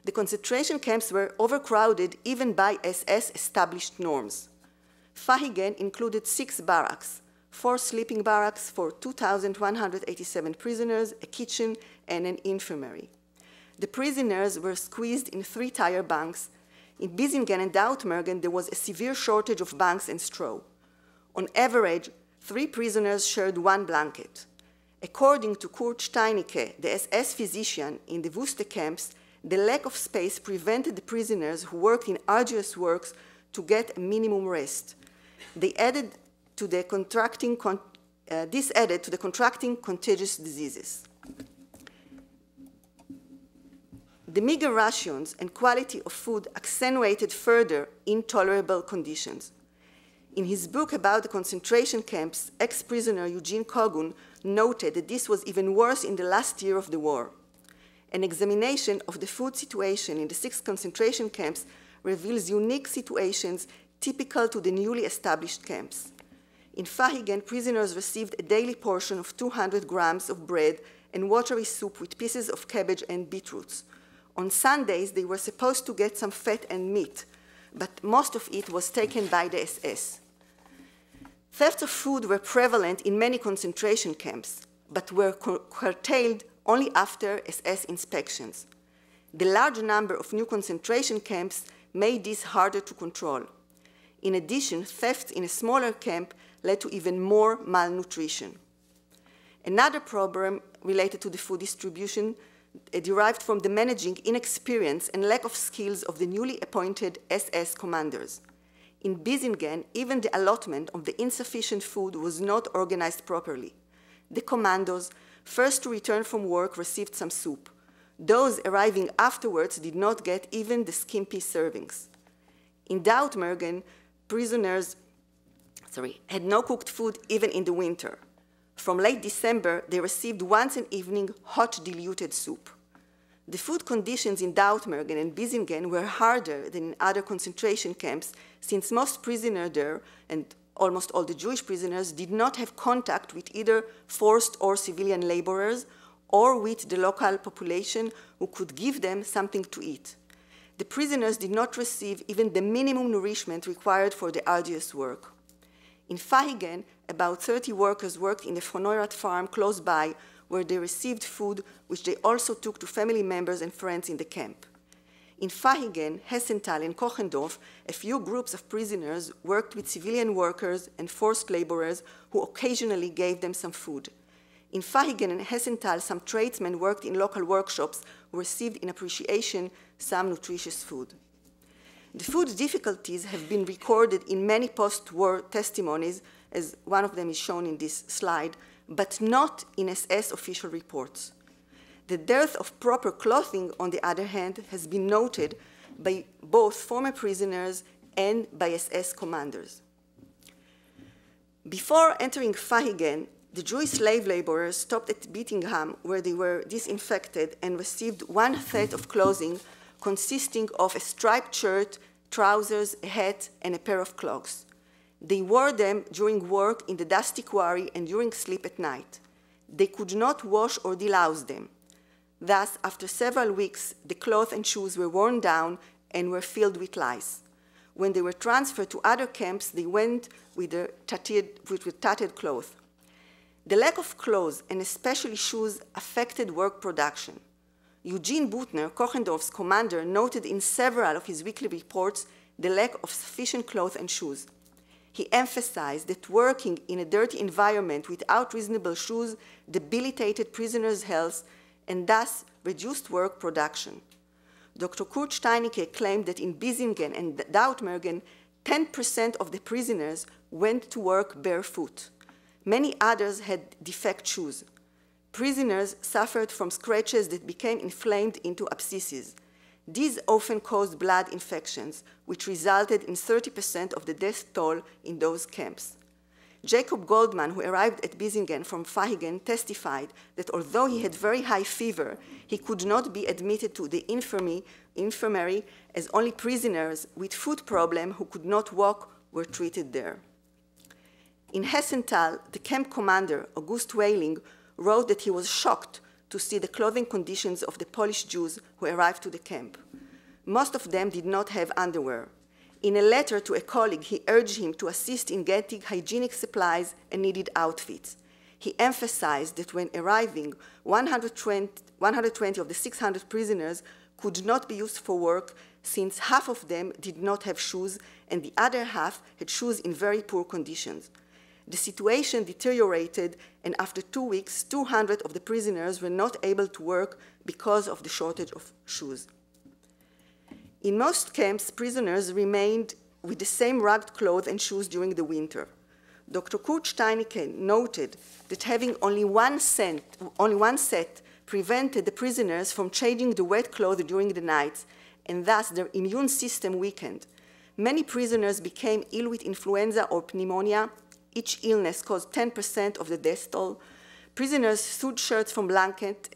The concentration camps were overcrowded even by SS established norms. Fahigen included 6 barracks, 4 sleeping barracks for 2,187 prisoners, a kitchen, and an infirmary. The prisoners were squeezed in 3-tier bunks. In Bisingen and Dautmergen, there was a severe shortage of bunks and straw. On average, 3 prisoners shared 1 blanket. According to Kurt Steinicke, the SS physician in the Wuste camps, the lack of space prevented the prisoners who worked in arduous works to get a minimum rest. This added to the contracting contagious diseases. The meager rations and quality of food accentuated further intolerable conditions. In his book about the concentration camps, ex-prisoner Eugene Kogun noted that this was even worse in the last year of the war. An examination of the food situation in the 6 concentration camps reveals unique situations typical to the newly established camps. In Fahigen, prisoners received a daily portion of 200 grams of bread and watery soup with pieces of cabbage and beetroots. On Sundays, they were supposed to get some fat and meat, but most of it was taken by the SS. Thefts of food were prevalent in many concentration camps, but were curtailed only after SS inspections. The large number of new concentration camps made this harder to control. In addition, thefts in a smaller camp led to even more malnutrition. Another problem related to the food distribution derived from the managing inexperience and lack of skills of the newly appointed SS commanders. In Bisingen, even the allotment of the insufficient food was not organized properly. The commandos, first to return from work, received some soup. Those arriving afterwards did not get even the skimpy servings. In Dautmergen, prisoners had no cooked food even in the winter. From late December, they received once an evening hot diluted soup. The food conditions in Dautmergen and Bisingen were harder than in other concentration camps, since most prisoners there, and almost all the Jewish prisoners, did not have contact with either forced or civilian laborers, or with the local population who could give them something to eat. The prisoners did not receive even the minimum nourishment required for the arduous work. In Fahigen, about 30 workers worked in the Fronoirat farm close by, where they received food which they also took to family members and friends in the camp. In Fahigen, Hessenthal, and Kochendorf, a few groups of prisoners worked with civilian workers and forced laborers who occasionally gave them some food. In Fahigen and Hessenthal, some tradesmen worked in local workshops who received in appreciation some nutritious food. The food difficulties have been recorded in many post-war testimonies, as one of them is shown in this slide, but not in SS official reports. The dearth of proper clothing, on the other hand, has been noted by both former prisoners and by SS commanders. Before entering Fahigen, the Jewish slave laborers stopped at Bittingham, where they were disinfected and received one set of clothing consisting of a striped shirt, trousers, a hat, and a pair of clogs. They wore them during work in the dusty quarry and during sleep at night. They could not wash or delouse them. Thus, after several weeks, the clothes and shoes were worn down and were filled with lice. When they were transferred to other camps, they went with tattered clothes. The lack of clothes, and especially shoes, affected work production. Eugene Butner, Kochendorf's commander, noted in several of his weekly reports the lack of sufficient clothes and shoes. He emphasized that working in a dirty environment without reasonable shoes debilitated prisoners' health and thus reduced work production. Dr. Kurt Steinicke claimed that in Bisingen and Dautmergen, 10% of the prisoners went to work barefoot. Many others had defect shoes. Prisoners suffered from scratches that became inflamed into abscesses. These often caused blood infections, which resulted in 30% of the death toll in those camps. Jacob Goldman, who arrived at Bisingen from Fahigen, testified that although he had very high fever, he could not be admitted to the infirmary, as only prisoners with foot problem who could not walk were treated there. In Hessenthal, the camp commander, August Wehling, wrote that he was shocked to see the clothing conditions of the Polish Jews who arrived to the camp. Most of them did not have underwear. In a letter to a colleague, he urged him to assist in getting hygienic supplies and needed outfits. He emphasized that when arriving, 120 of the 600 prisoners could not be used for work since half of them did not have shoes and the other half had shoes in very poor conditions. The situation deteriorated, and after 2 weeks, 200 of the prisoners were not able to work because of the shortage of shoes. In most camps, prisoners remained with the same ragged clothes and shoes during the winter. Dr. Kurt Steinicke noted that having only one set prevented the prisoners from changing the wet clothes during the nights, and thus their immune system weakened. Many prisoners became ill with influenza or pneumonia. Each illness caused 10% of the death toll. Prisoners sewed shirts from blankets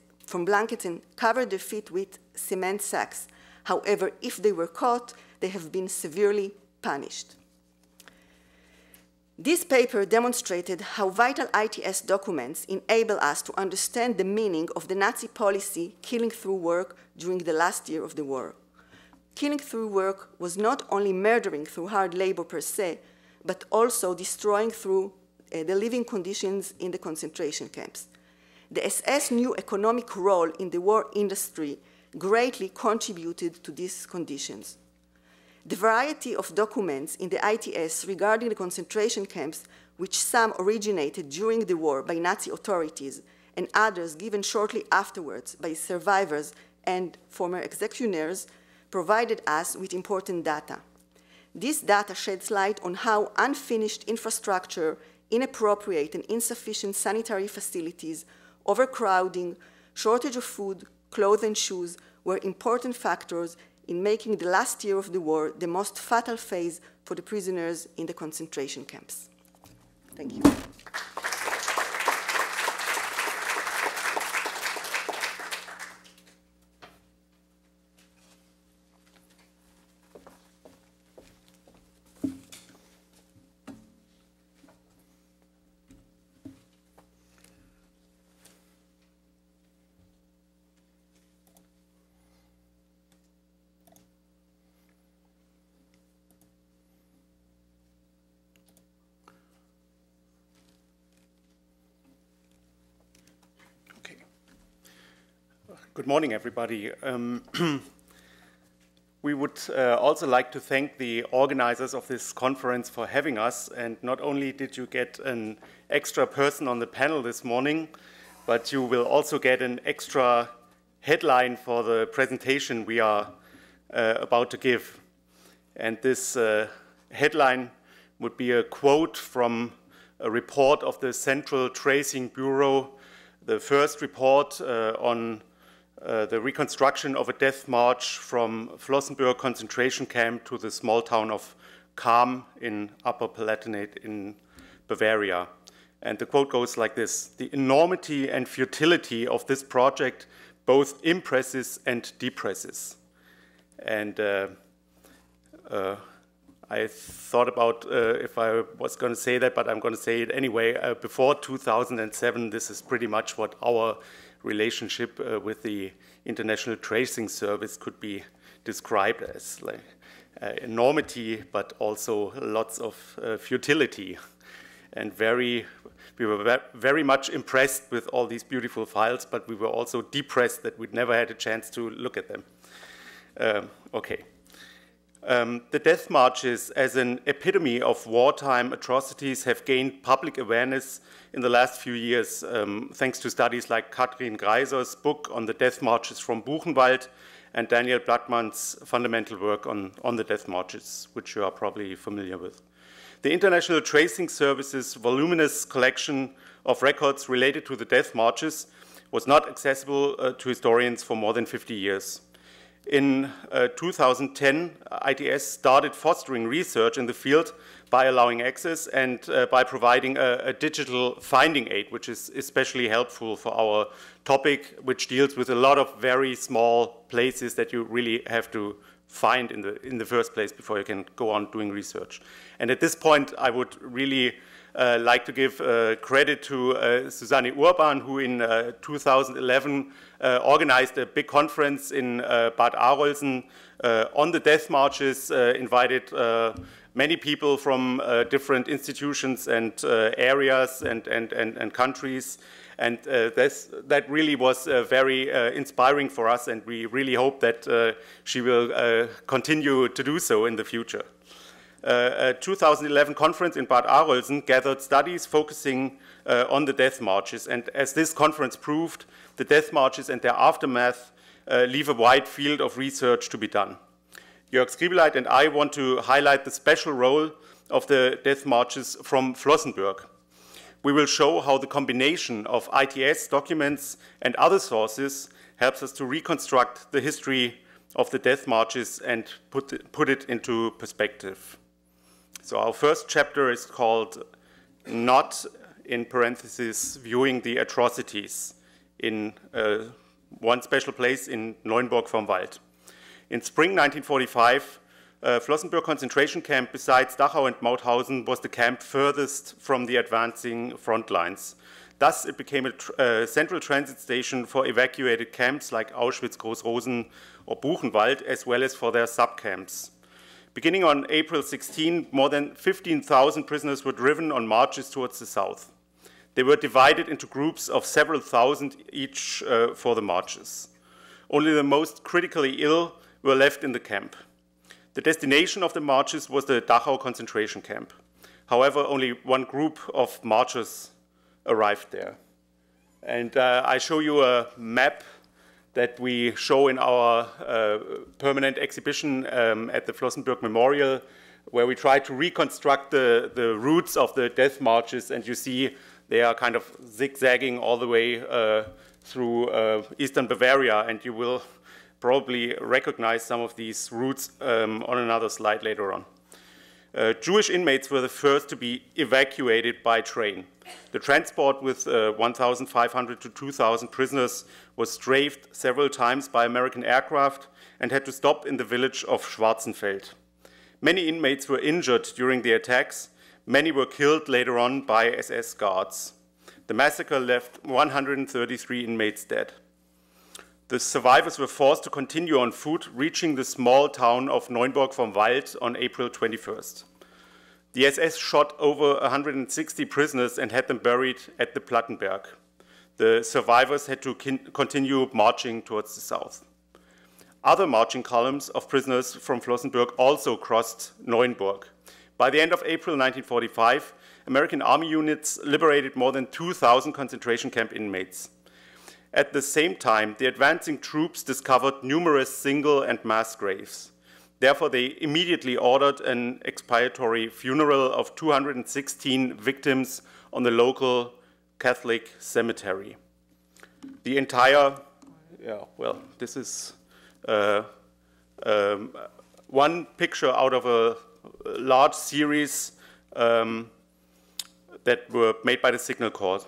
and covered their feet with cement sacks. However, if they were caught, they have been severely punished. This paper demonstrated how vital ITS documents enable us to understand the meaning of the Nazi policy killing through work during the last year of the war. Killing through work was not only murdering through hard labor per se, but also destroying through the living conditions in the concentration camps. The SS' new economic role in the war industry greatly contributed to these conditions. The variety of documents in the ITS regarding the concentration camps, which some originated during the war by Nazi authorities and others given shortly afterwards by survivors and former executioners, provided us with important data. This data sheds light on how unfinished infrastructure, inappropriate and insufficient sanitary facilities, overcrowding, shortage of food, clothes and shoes were important factors in making the last year of the war the most fatal phase for the prisoners in the concentration camps. Thank you. Good morning, everybody. We would also like to thank the organizers of this conference for having us. And not only did you get an extra person on the panel this morning, but you will also get an extra headline for the presentation we are about to give. And this headline would be a quote from a report of the Central Tracing Bureau, the first report on the reconstruction of a death march from Flossenbürg concentration camp to the small town of Cham in Upper Palatinate in Bavaria. And the quote goes like this: "The enormity and futility of this project both impresses and depresses." And I thought about if I was going to say that, but I'm going to say it anyway. Before 2007, this is pretty much what our relationship with the International Tracing Service could be described as, like enormity, but also lots of futility. And we were very much impressed with all these beautiful files, but we were also depressed that we'd never had a chance to look at them. Okay. The death marches as an epitome of wartime atrocities have gained public awareness in the last few years, thanks to studies like Katrin Greiser's book on the death marches from Buchenwald and Daniel Blattmann's fundamental work on the death marches, which you are probably familiar with. The International Tracing Service's voluminous collection of records related to the death marches was not accessible to historians for more than 50 years. In 2010, ITS started fostering research in the field by allowing access and by providing a digital finding aid, which is especially helpful for our topic, which deals with a lot of very small places that you really have to find in the first place before you can go on doing research. And at this point, I would really like to give credit to Suzanne Urban, who in 2011 organized a big conference in Bad Arolsen on the death marches, invited many people from different institutions and areas and countries. And that really was very inspiring for us, and we really hope that she will continue to do so in the future. A 2011 conference in Bad Arolsen gathered studies focusing on the death marches, and as this conference proved, the death marches and their aftermath leave a wide field of research to be done. Jörg Skriebeleit and I want to highlight the special role of the death marches from Flossenbürg. We will show how the combination of ITS documents and other sources helps us to reconstruct the history of the death marches and put it into perspective. So our first chapter is called Not, in parentheses, Viewing the Atrocities, in one special place in Neuenburg vom Wald. In spring 1945, Flossenbürg concentration camp besides Dachau and Mauthausen was the camp furthest from the advancing front lines. Thus, it became a central transit station for evacuated camps like Auschwitz, Groß-Rosen or Buchenwald, as well as for their sub-camps. Beginning on April 16, more than 15,000 prisoners were driven on marches towards the south. They were divided into groups of several thousand each for the marches. Only the most critically ill were left in the camp. The destination of the marches was the Dachau concentration camp. However, only one group of marchers arrived there. And I show you a map that we show in our permanent exhibition at the Flossenbürg Memorial, where we try to reconstruct the routes of the death marches, and you see they are kind of zigzagging all the way through eastern Bavaria, and you will probably recognize some of these routes on another slide later on. Jewish inmates were the first to be evacuated by train. The transport with 1,500 to 2,000 prisoners was strafed several times by American aircraft and had to stop in the village of Schwarzenfeld. Many inmates were injured during the attacks. Many were killed later on by SS guards. The massacre left 133 inmates dead. The survivors were forced to continue on foot, reaching the small town of Neuenburg vom Wald on April 21st. The SS shot over 160 prisoners and had them buried at the Plattenberg. The survivors had to continue marching towards the south. Other marching columns of prisoners from Flossenbürg also crossed Neuenburg. By the end of April 1945, American army units liberated more than 2,000 concentration camp inmates. At the same time, the advancing troops discovered numerous single and mass graves. Therefore, they immediately ordered an expiatory funeral of 216 victims on the local Catholic cemetery. The entire, this is one picture out of a large series that were made by the Signal Corps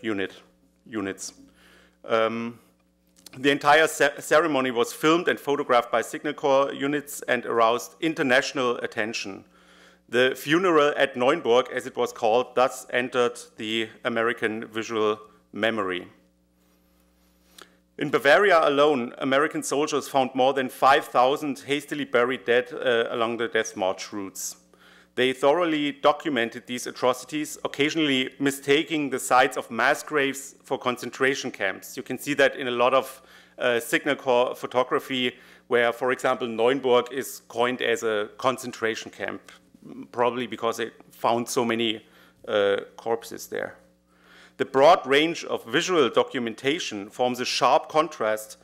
units. The entire ceremony was filmed and photographed by Signal Corps units and aroused international attention. The funeral at Neuenburg, as it was called, thus entered the American visual memory. In Bavaria alone, American soldiers found more than 5,000 hastily buried dead along the death march routes. They thoroughly documented these atrocities, occasionally mistaking the sites of mass graves for concentration camps. You can see that in a lot of Signal Corps photography, where, for example, Neuenburg is coined as a concentration camp, probably because they found so many corpses there. The broad range of visual documentation forms a sharp contrast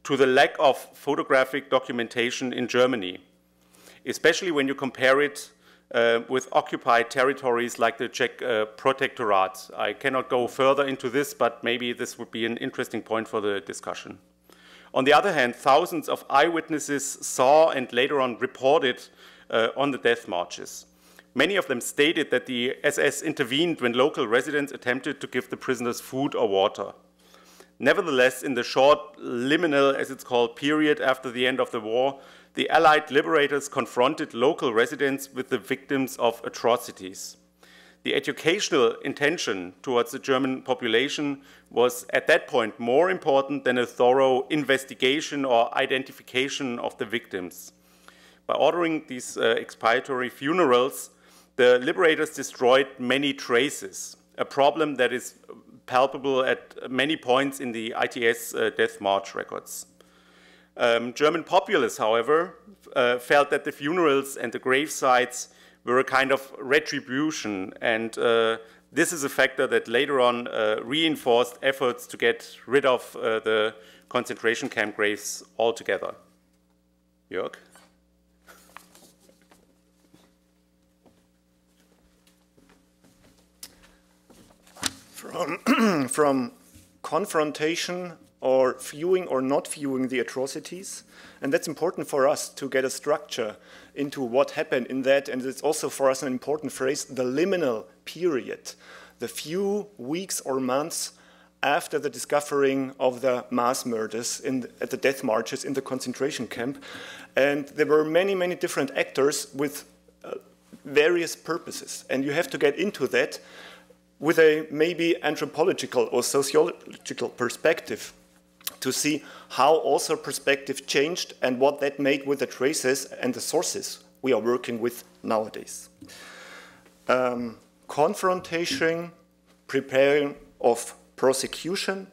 to the lack of photographic documentation in Germany, especially when you compare it with occupied territories like the Czech Protectorate. I cannot go further into this, but maybe this would be an interesting point for the discussion. On the other hand, thousands of eyewitnesses saw and later on reported on the death marches. Many of them stated that the SS intervened when local residents attempted to give the prisoners food or water. Nevertheless, in the short liminal, as it's called, period after the end of the war, the Allied liberators confronted local residents with the victims of atrocities. The educational intention towards the German population was at that point more important than a thorough investigation or identification of the victims. By ordering these expiatory funerals, the liberators destroyed many traces, a problem that is palpable at many points in the ITS death march records. German populists, however, felt that the funerals and the grave sites were a kind of retribution, and this is a factor that later on reinforced efforts to get rid of the concentration camp graves altogether. Jörg? From confrontation or viewing or not viewing the atrocities. And that's important for us to get a structure into what happened in that. And it's also for us an important phrase, the liminal period, the few weeks or months after the discovering of the mass murders at the death marches in the concentration camp. And there were many, many different actors with various purposes. And you have to get into that with a maybe anthropological or sociological perspective to see how also perspective changed and what that made with the traces and the sources we are working with nowadays. Confrontation, preparing of prosecution,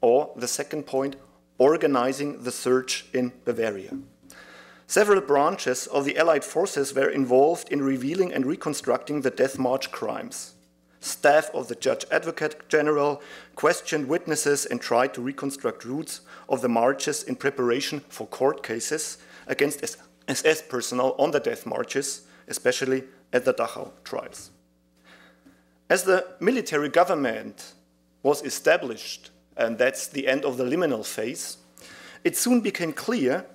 or the second point, organizing the search in Bavaria. Several branches of the Allied forces were involved in revealing and reconstructing the death march crimes. Staff of the Judge Advocate General questioned witnesses and tried to reconstruct routes of the marches in preparation for court cases against SS personnel on the death marches, especially at the Dachau trials. As the military government was established, and that's the end of the liminal phase, it soon became clear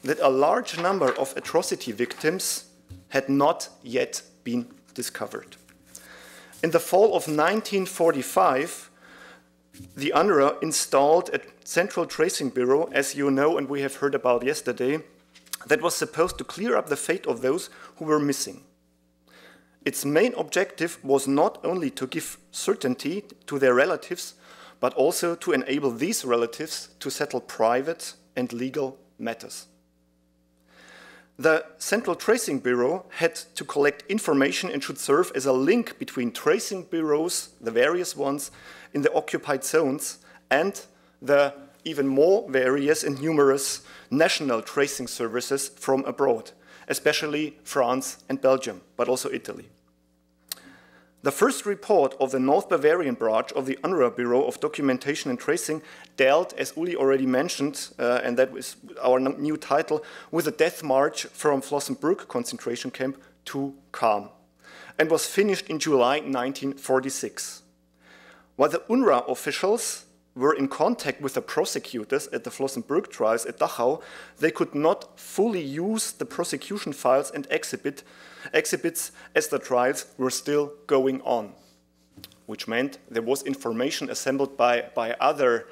that a large number of atrocity victims had not yet been discovered. In the fall of 1945, the UNRWA installed a central tracing bureau, as you know and we have heard about yesterday, that was supposed to clear up the fate of those who were missing. Its main objective was not only to give certainty to their relatives, but also to enable these relatives to settle private and legal matters. The Central Tracing Bureau had to collect information and should serve as a link between tracing bureaus, the various ones, in the occupied zones, and the even more various and numerous national tracing services from abroad, especially France and Belgium, but also Italy. The first report of the North Bavarian branch of the UNRWA Bureau of Documentation and Tracing dealt, as Uli already mentioned, and that was our new title, with a death march from Flossenbürg concentration camp to Cham, and was finished in July 1946. While the UNRWA officials were in contact with the prosecutors at the Flossenbürg trials at Dachau, they could not fully use the prosecution files and exhibits as the trials were still going on, which meant there was information assembled by other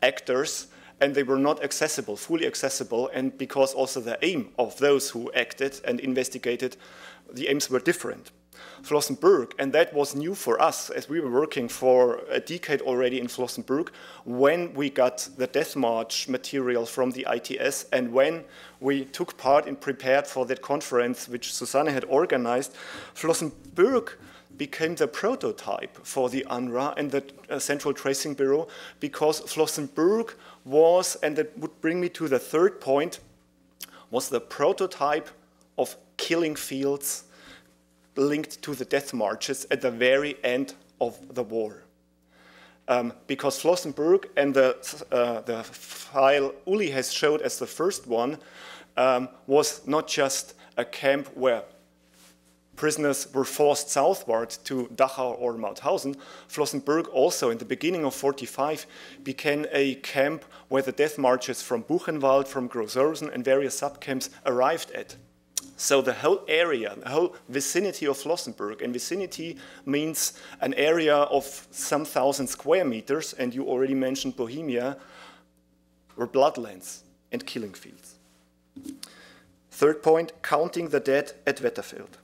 actors, and they were not accessible, fully accessible, and because also the aim of those who acted and investigated, the aims were different. Flossenbürg, and that was new for us as we were working for a decade already in Flossenbürg, when we got the death march material from the ITS and when we took part and prepared for that conference which Suzanne had organized, Flossenbürg became the prototype for the UNRWA and the Central Tracing Bureau, because Flossenbürg was, and that would bring me to the third point, was the prototype of killing fields linked to the death marches at the very end of the war. Because Flossenbürg and the file Uli has showed as the first one was not just a camp where prisoners were forced southward to Dachau or Mauthausen. Flossenbürg also in the beginning of 1945 became a camp where the death marches from Buchenwald, from Großhausen and various subcamps arrived at. So the whole area, the whole vicinity of Flossenbürg, and vicinity means an area of some 1,000 square meters, and you already mentioned Bohemia, were bloodlands and killing fields. Third point, counting the dead at Wetterfeld.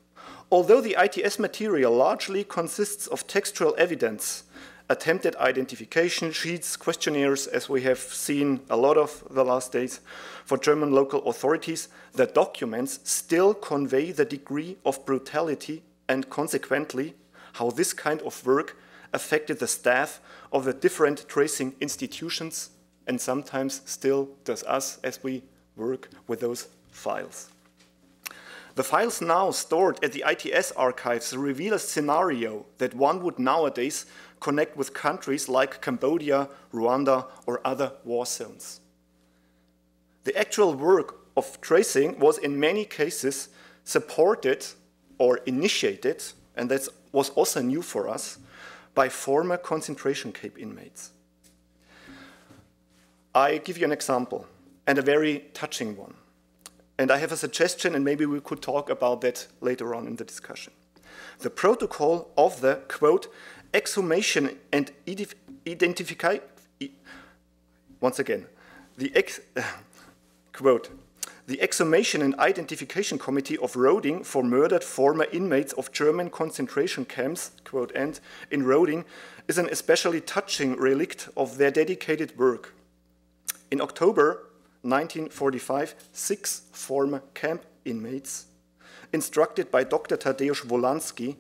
Although the ITS material largely consists of textual evidence, attempted identification sheets, questionnaires, as we have seen a lot of the last days, for German local authorities, the documents still convey the degree of brutality and consequently how this kind of work affected the staff of the different tracing institutions and sometimes still does us as we work with those files. The files now stored at the ITS archives reveal a scenario that one would nowadays connect with countries like Cambodia, Rwanda, or other war zones. The actual work of tracing was in many cases supported or initiated, and that was also new for us, by former concentration camp inmates. I give you an example, and a very touching one. And I have a suggestion, and maybe we could talk about that later on in the discussion. The protocol of the, quote, exhumation and identification, once again, quote, the Exhumation and Identification Committee of Roding for murdered former inmates of German concentration camps, quote end, in Roding is an especially touching relict of their dedicated work. In October 1945, 6 former camp inmates, instructed by Dr. Tadeusz Wolanski,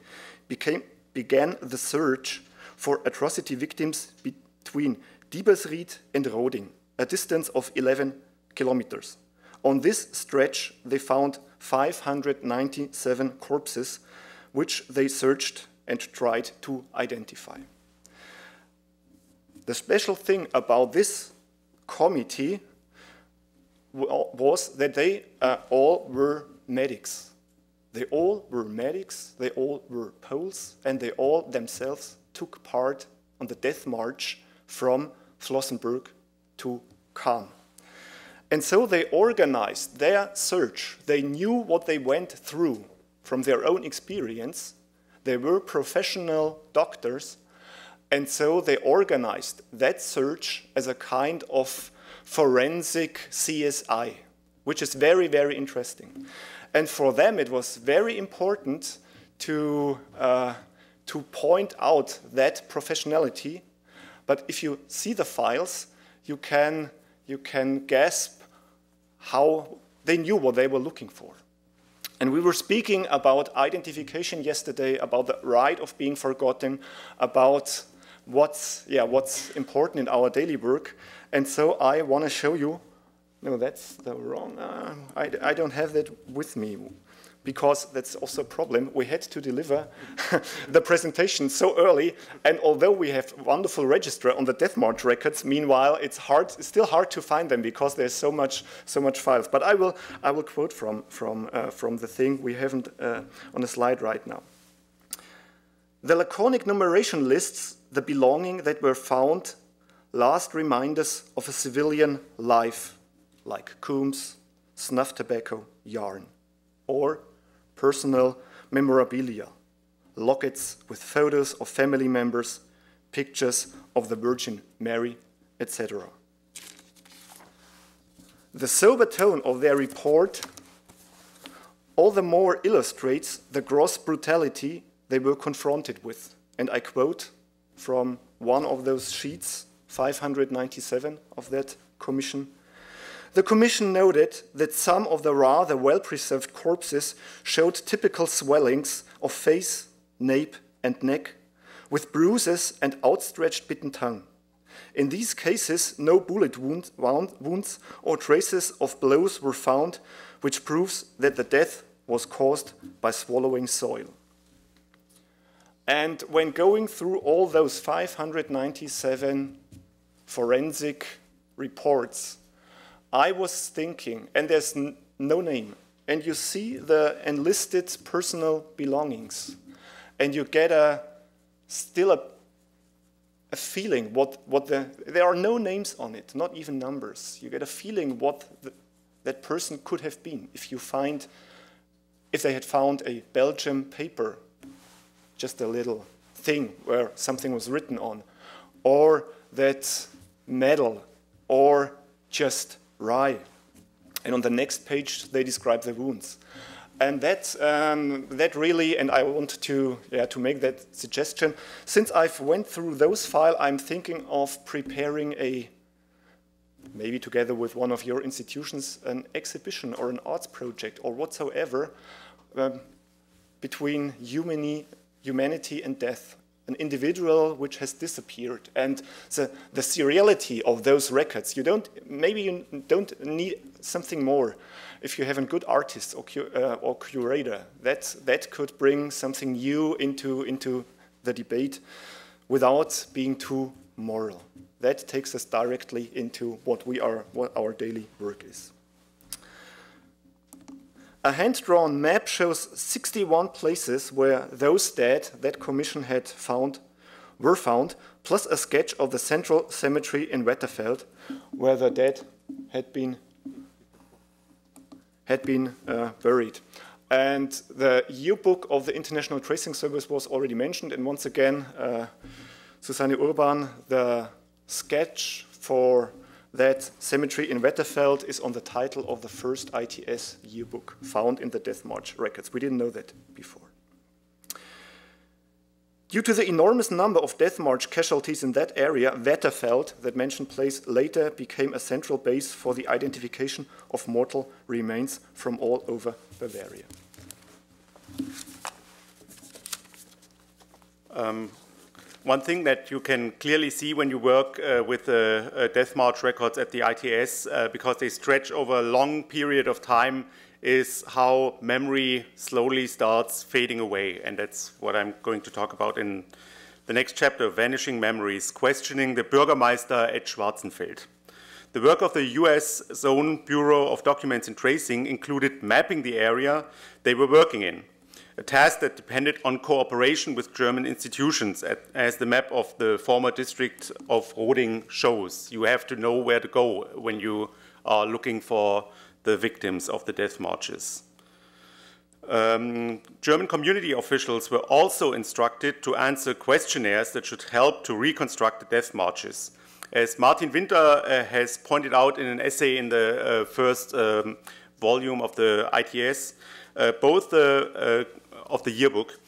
began the search for atrocity victims between Diebelsried and Roding, a distance of 11 kilometers. On this stretch, they found 597 corpses, which they searched and tried to identify. The special thing about this committee was that they all were medics. They all were medics, they all were Poles, and they all themselves took part on the death march from Flossenbürg to Cham. And so they organized their search. They knew what they went through from their own experience. They were professional doctors, and so they organized that search as a kind of forensic CSI, which is very, very interesting. And for them, it was very important to point out that professionality. But if you see the files, you can gasp how they knew what they were looking for. And we were speaking about identification yesterday, about the right of being forgotten, about what's important in our daily work. And so I want to show you, no, that's the wrong, I don't have that with me, because that's also a problem. We had to deliver the presentation so early, and although we have wonderful register on the death march records, meanwhile it's still hard to find them because there's so much files. But I will quote from the thing we haven't on the slide right now. The laconic numeration lists the belonging that were found, last reminders of a civilian life, like combs, snuff tobacco, yarn, or personal memorabilia, lockets with photos of family members, pictures of the Virgin Mary, etc. The sober tone of their report all the more illustrates the gross brutality they were confronted with. And I quote from one of those sheets, 597 of that commission. The commission noted that some of the rather well-preserved corpses showed typical swellings of face, nape, and neck, with bruises and outstretched bitten tongue. In these cases, no bullet wounds or traces of blows were found, which proves that the death was caused by swallowing soil. And when going through all those 597 forensic reports, I was thinking, and there's no name, and you see the enlisted personal belongings, and you get still a feeling there are no names on it, not even numbers. You get a feeling what that person could have been if they had found a Belgian paper, just a little thing where something was written on, or that medal, or just rye. And on the next page, they describe the wounds. And that really, and I want to make that suggestion. Since I've went through those files, I'm thinking of preparing maybe together with one of your institutions, an exhibition or an arts project or whatsoever between humanity and death, an individual which has disappeared, and the seriality of those records. Maybe you don't need something more. If you have a good artist or curator, that could bring something new into the debate without being too moral. That takes us directly into what our daily work is. A hand-drawn map shows 61 places where those dead that commission had were found, plus a sketch of the central cemetery in Wetterfeld, where the dead had been buried. And the yearbook of the International Tracing Service was already mentioned, and once again, Suzanne Urban, the sketch for that cemetery in Wetterfeld is on the title of the first ITS yearbook found in the Death March records. We didn't know that before. Due to the enormous number of Death March casualties in that area, Wetterfeld, that mentioned place, later became a central base for the identification of mortal remains from all over Bavaria. One thing that you can clearly see when you work with the Death March records at the ITS, because they stretch over a long period of time, is how memory slowly starts fading away. And that's what I'm going to talk about in the next chapter, Vanishing Memories, Questioning the Bürgermeister at Schwarzenfeld. The work of the US Zone Bureau of Documents and Tracing included mapping the area they were working in, a task that depended on cooperation with German institutions, as the map of the former district of Roding shows. You have to know where to go when you are looking for the victims of the death marches. German community officials were also instructed to answer questionnaires that should help to reconstruct the death marches. As Martin Winter has pointed out in an essay in the first volume of the ITS, of the yearbook,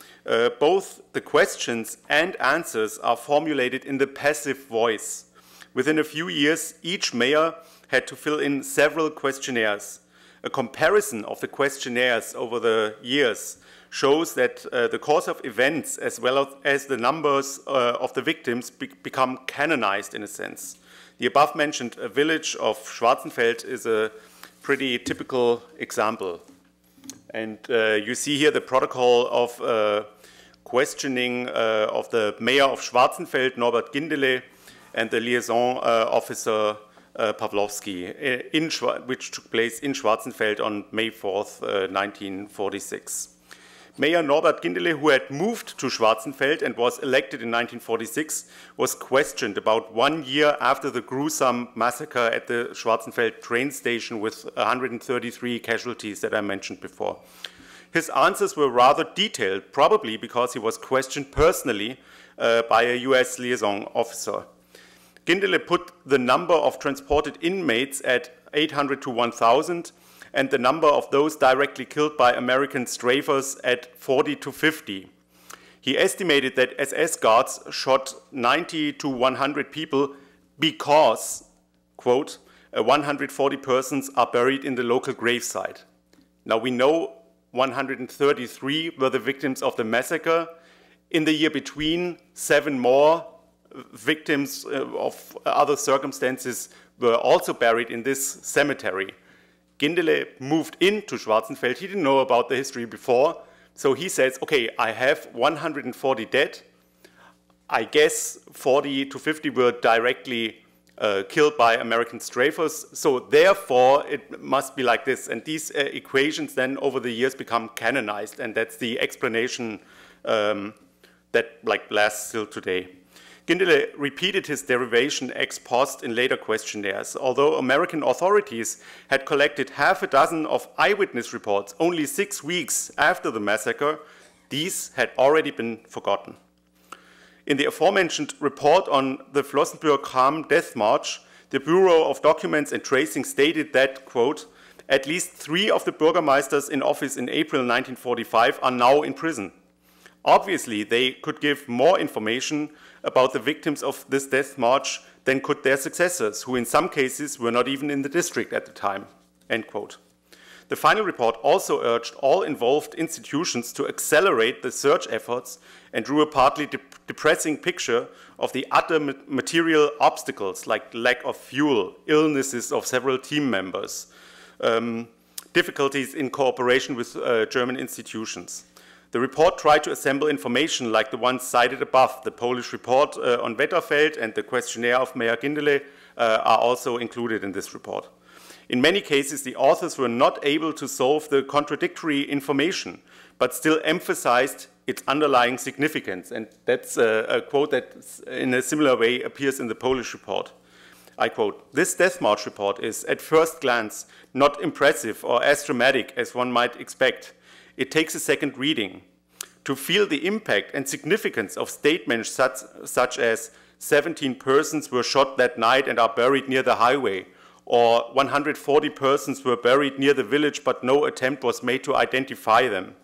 both the questions and answers are formulated in the passive voice. Within a few years, each mayor had to fill in several questionnaires. A comparison of the questionnaires over the years shows that the course of events, as well as the numbers of the victims, become canonized in a sense. The above-mentioned village of Schwarzenfeld is a pretty typical example. And you see here the protocol of questioning of the mayor of Schwarzenfeld, Norbert Gindele, and the liaison officer Pawlowski, which took place in Schwarzenfeld on May 4th, 1946. Mayor Norbert Gindele, who had moved to Schwarzenfeld and was elected in 1946, was questioned about 1 year after the gruesome massacre at the Schwarzenfeld train station with 133 casualties that I mentioned before. His answers were rather detailed, probably because he was questioned personally by a US liaison officer. Gindele put the number of transported inmates at 800 to 1,000, and the number of those directly killed by American strafers at 40 to 50. He estimated that SS guards shot 90 to 100 people because, quote, 140 persons are buried in the local gravesite. Now we know 133 were the victims of the massacre. In the year between, 7 more victims of other circumstances were also buried in this cemetery. Gindele moved into Schwarzenfeld. He didn't know about the history before. So he says, okay, I have 140 dead. I guess 40 to 50 were directly killed by American strafers. So therefore, it must be like this. And these equations then over the years become canonized. And that's the explanation that lasts till today. Gindele repeated his derivation ex post in later questionnaires. Although American authorities had collected half a dozen of eyewitness reports only 6 weeks after the massacre, these had already been forgotten. In the aforementioned report on the Flossenbürg Ham Death March, the Bureau of Documents and Tracing stated that, quote, At least 3 of the Bürgermeisters in office in April 1945 are now in prison. Obviously, they could give more information about the victims of this death march than could their successors, who in some cases were not even in the district at the time." End quote. The final report also urged all involved institutions to accelerate the search efforts and drew a partly depressing picture of the utter material obstacles like lack of fuel, illnesses of several team members, difficulties in cooperation with German institutions. The report tried to assemble information like the ones cited above. The Polish report on Wetterfeld and the questionnaire of Mayor Gindele are also included in this report. In many cases, the authors were not able to solve the contradictory information, but still emphasized its underlying significance. And that's a quote that in a similar way appears in the Polish report. I quote, "This death march report is, at first glance, not impressive or as dramatic as one might expect. It takes a second reading. To feel the impact and significance of statements such as 17 persons were shot that night and are buried near the highway, or 140 persons were buried near the village but no attempt was made to identify them.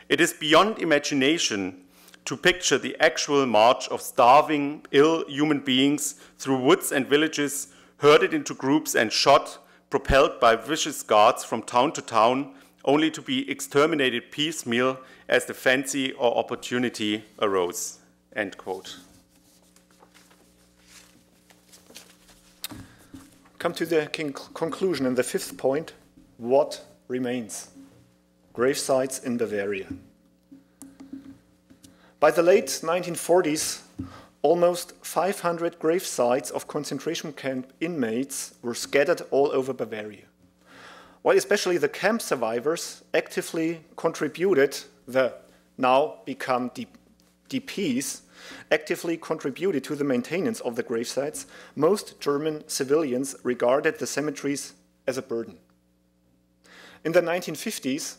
It is beyond imagination to picture the actual march of starving, ill human beings through woods and villages, herded into groups and shot, propelled by vicious guards from town to town, only to be exterminated piecemeal as the fancy or opportunity arose." End quote. Come to the conclusion and the fifth point: what remains? Grave sites in Bavaria. By the late 1940s, almost 500 grave sites of concentration camp inmates were scattered all over Bavaria. While especially the camp survivors actively contributed, the now become DPs, actively contributed to the maintenance of the gravesites, most German civilians regarded the cemeteries as a burden. In the 1950s,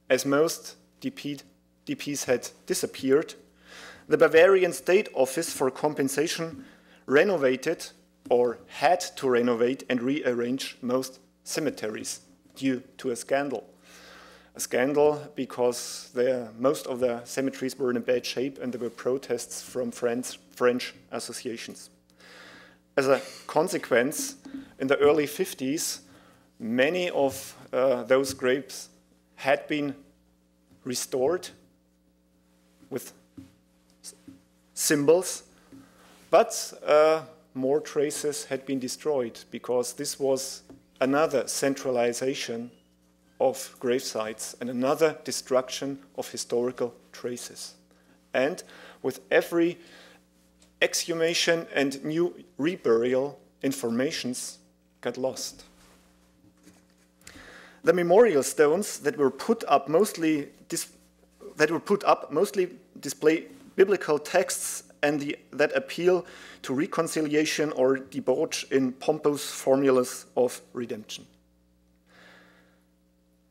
as most DPs had disappeared, the Bavarian State Office for Compensation renovated or had to renovate and rearrange most cemeteries due to a scandal. A scandal because most of the cemeteries were in a bad shape and there were protests from French associations. As a consequence, in the early 50s, many of those graves had been restored with symbols, but more traces had been destroyed because this was another centralization of grave sites and another destruction of historical traces. And with every exhumation and new reburial, informations got lost. The memorial stones that were put up mostly display biblical texts and that appeal to reconciliation or debauch in pompous formulas of redemption.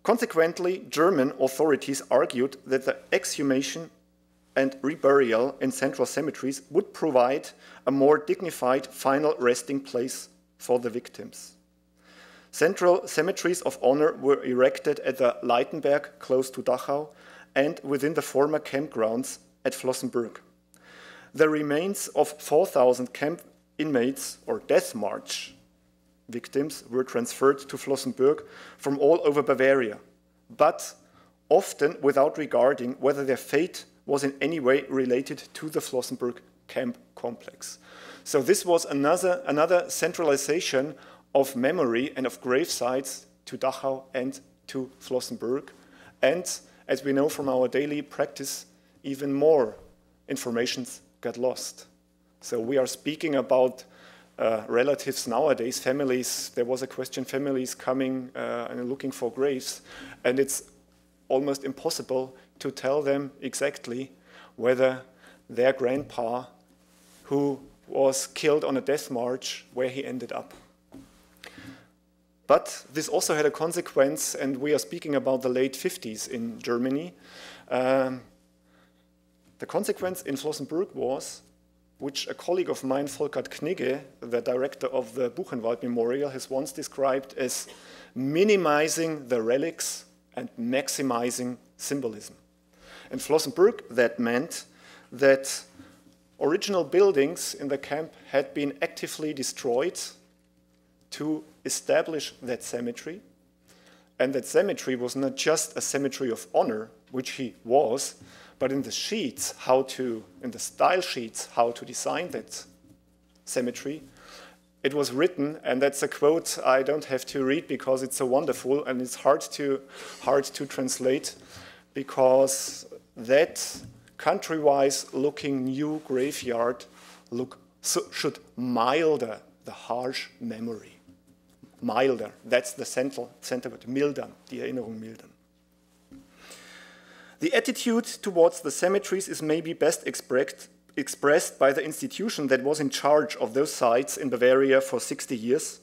Consequently, German authorities argued that the exhumation and reburial in central cemeteries would provide a more dignified final resting place for the victims. Central cemeteries of honor were erected at the Leitenberg, close to Dachau, and within the former campgrounds at Flossenbürg. The remains of 4,000 camp inmates or death march victims were transferred to Flossenbürg from all over Bavaria, but often without regarding whether their fate was in any way related to the Flossenbürg camp complex. So this was another centralization of memory and of grave sites to Dachau and to Flossenbürg. And as we know from our daily practice, even more informations got lost. So we are speaking about relatives nowadays, families. There was a question, families coming and looking for graves, and it's almost impossible to tell them exactly whether their grandpa, who was killed on a death march, where he ended up. But this also had a consequence, and we are speaking about the late 50s in Germany. The consequence in Flossenbürg was, which a colleague of mine, Volkert Knigge, the director of the Buchenwald Memorial, has once described as minimizing the relics and maximizing symbolism. In Flossenbürg, that meant that original buildings in the camp had been actively destroyed to establish that cemetery. And that cemetery was not just a cemetery of honor, which he was, but in the sheets, in the style sheets, how to design that cemetery, it was written, and that's a quote I don't have to read because it's so wonderful and it's hard to translate, because that country-wise looking new graveyard should milder the harsh memory. Milder, that's the center word, mildern, die Erinnerung mildern. The attitude towards the cemeteries is maybe best expressed by the institution that was in charge of those sites in Bavaria for 60 years,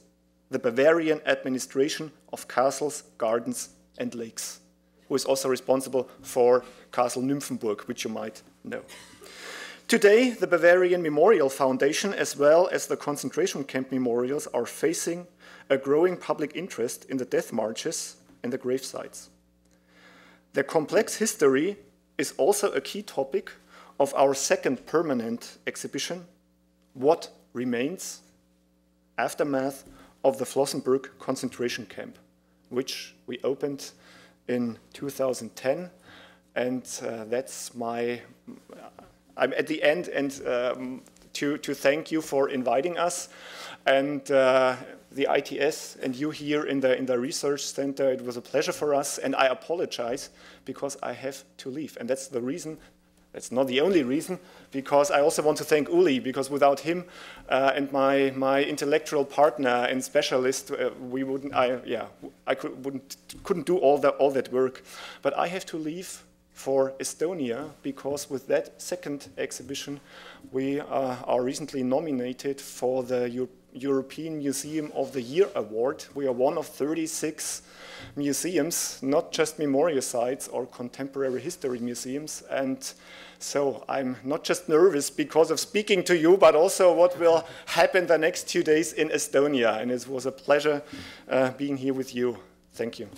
the Bavarian Administration of Castles, Gardens and Lakes, who is also responsible for Castle Nymphenburg, which you might know. Today, the Bavarian Memorial Foundation, as well as the concentration camp memorials, are facing a growing public interest in the death marches and the grave sites. Their complex history is also a key topic of our second permanent exhibition, What Remains? Aftermath of the Flossenbürg concentration camp, which we opened in 2010. And I'm at the end, and to thank you for inviting us. And the ITS and you here in the research center, it was a pleasure for us, and I apologize because I have to leave. And that's the reason, that's not the only reason, because I also want to thank Uli, because without him and my intellectual partner and specialist, couldn't do all that work. But I have to leave for Estonia, because with that second exhibition, we are recently nominated for the European Museum of the Year Award. We are one of 36 museums, not just memorial sites or contemporary history museums. And so I'm not just nervous because of speaking to you, but also what will happen the next 2 days in Estonia. And it was a pleasure being here with you. Thank you.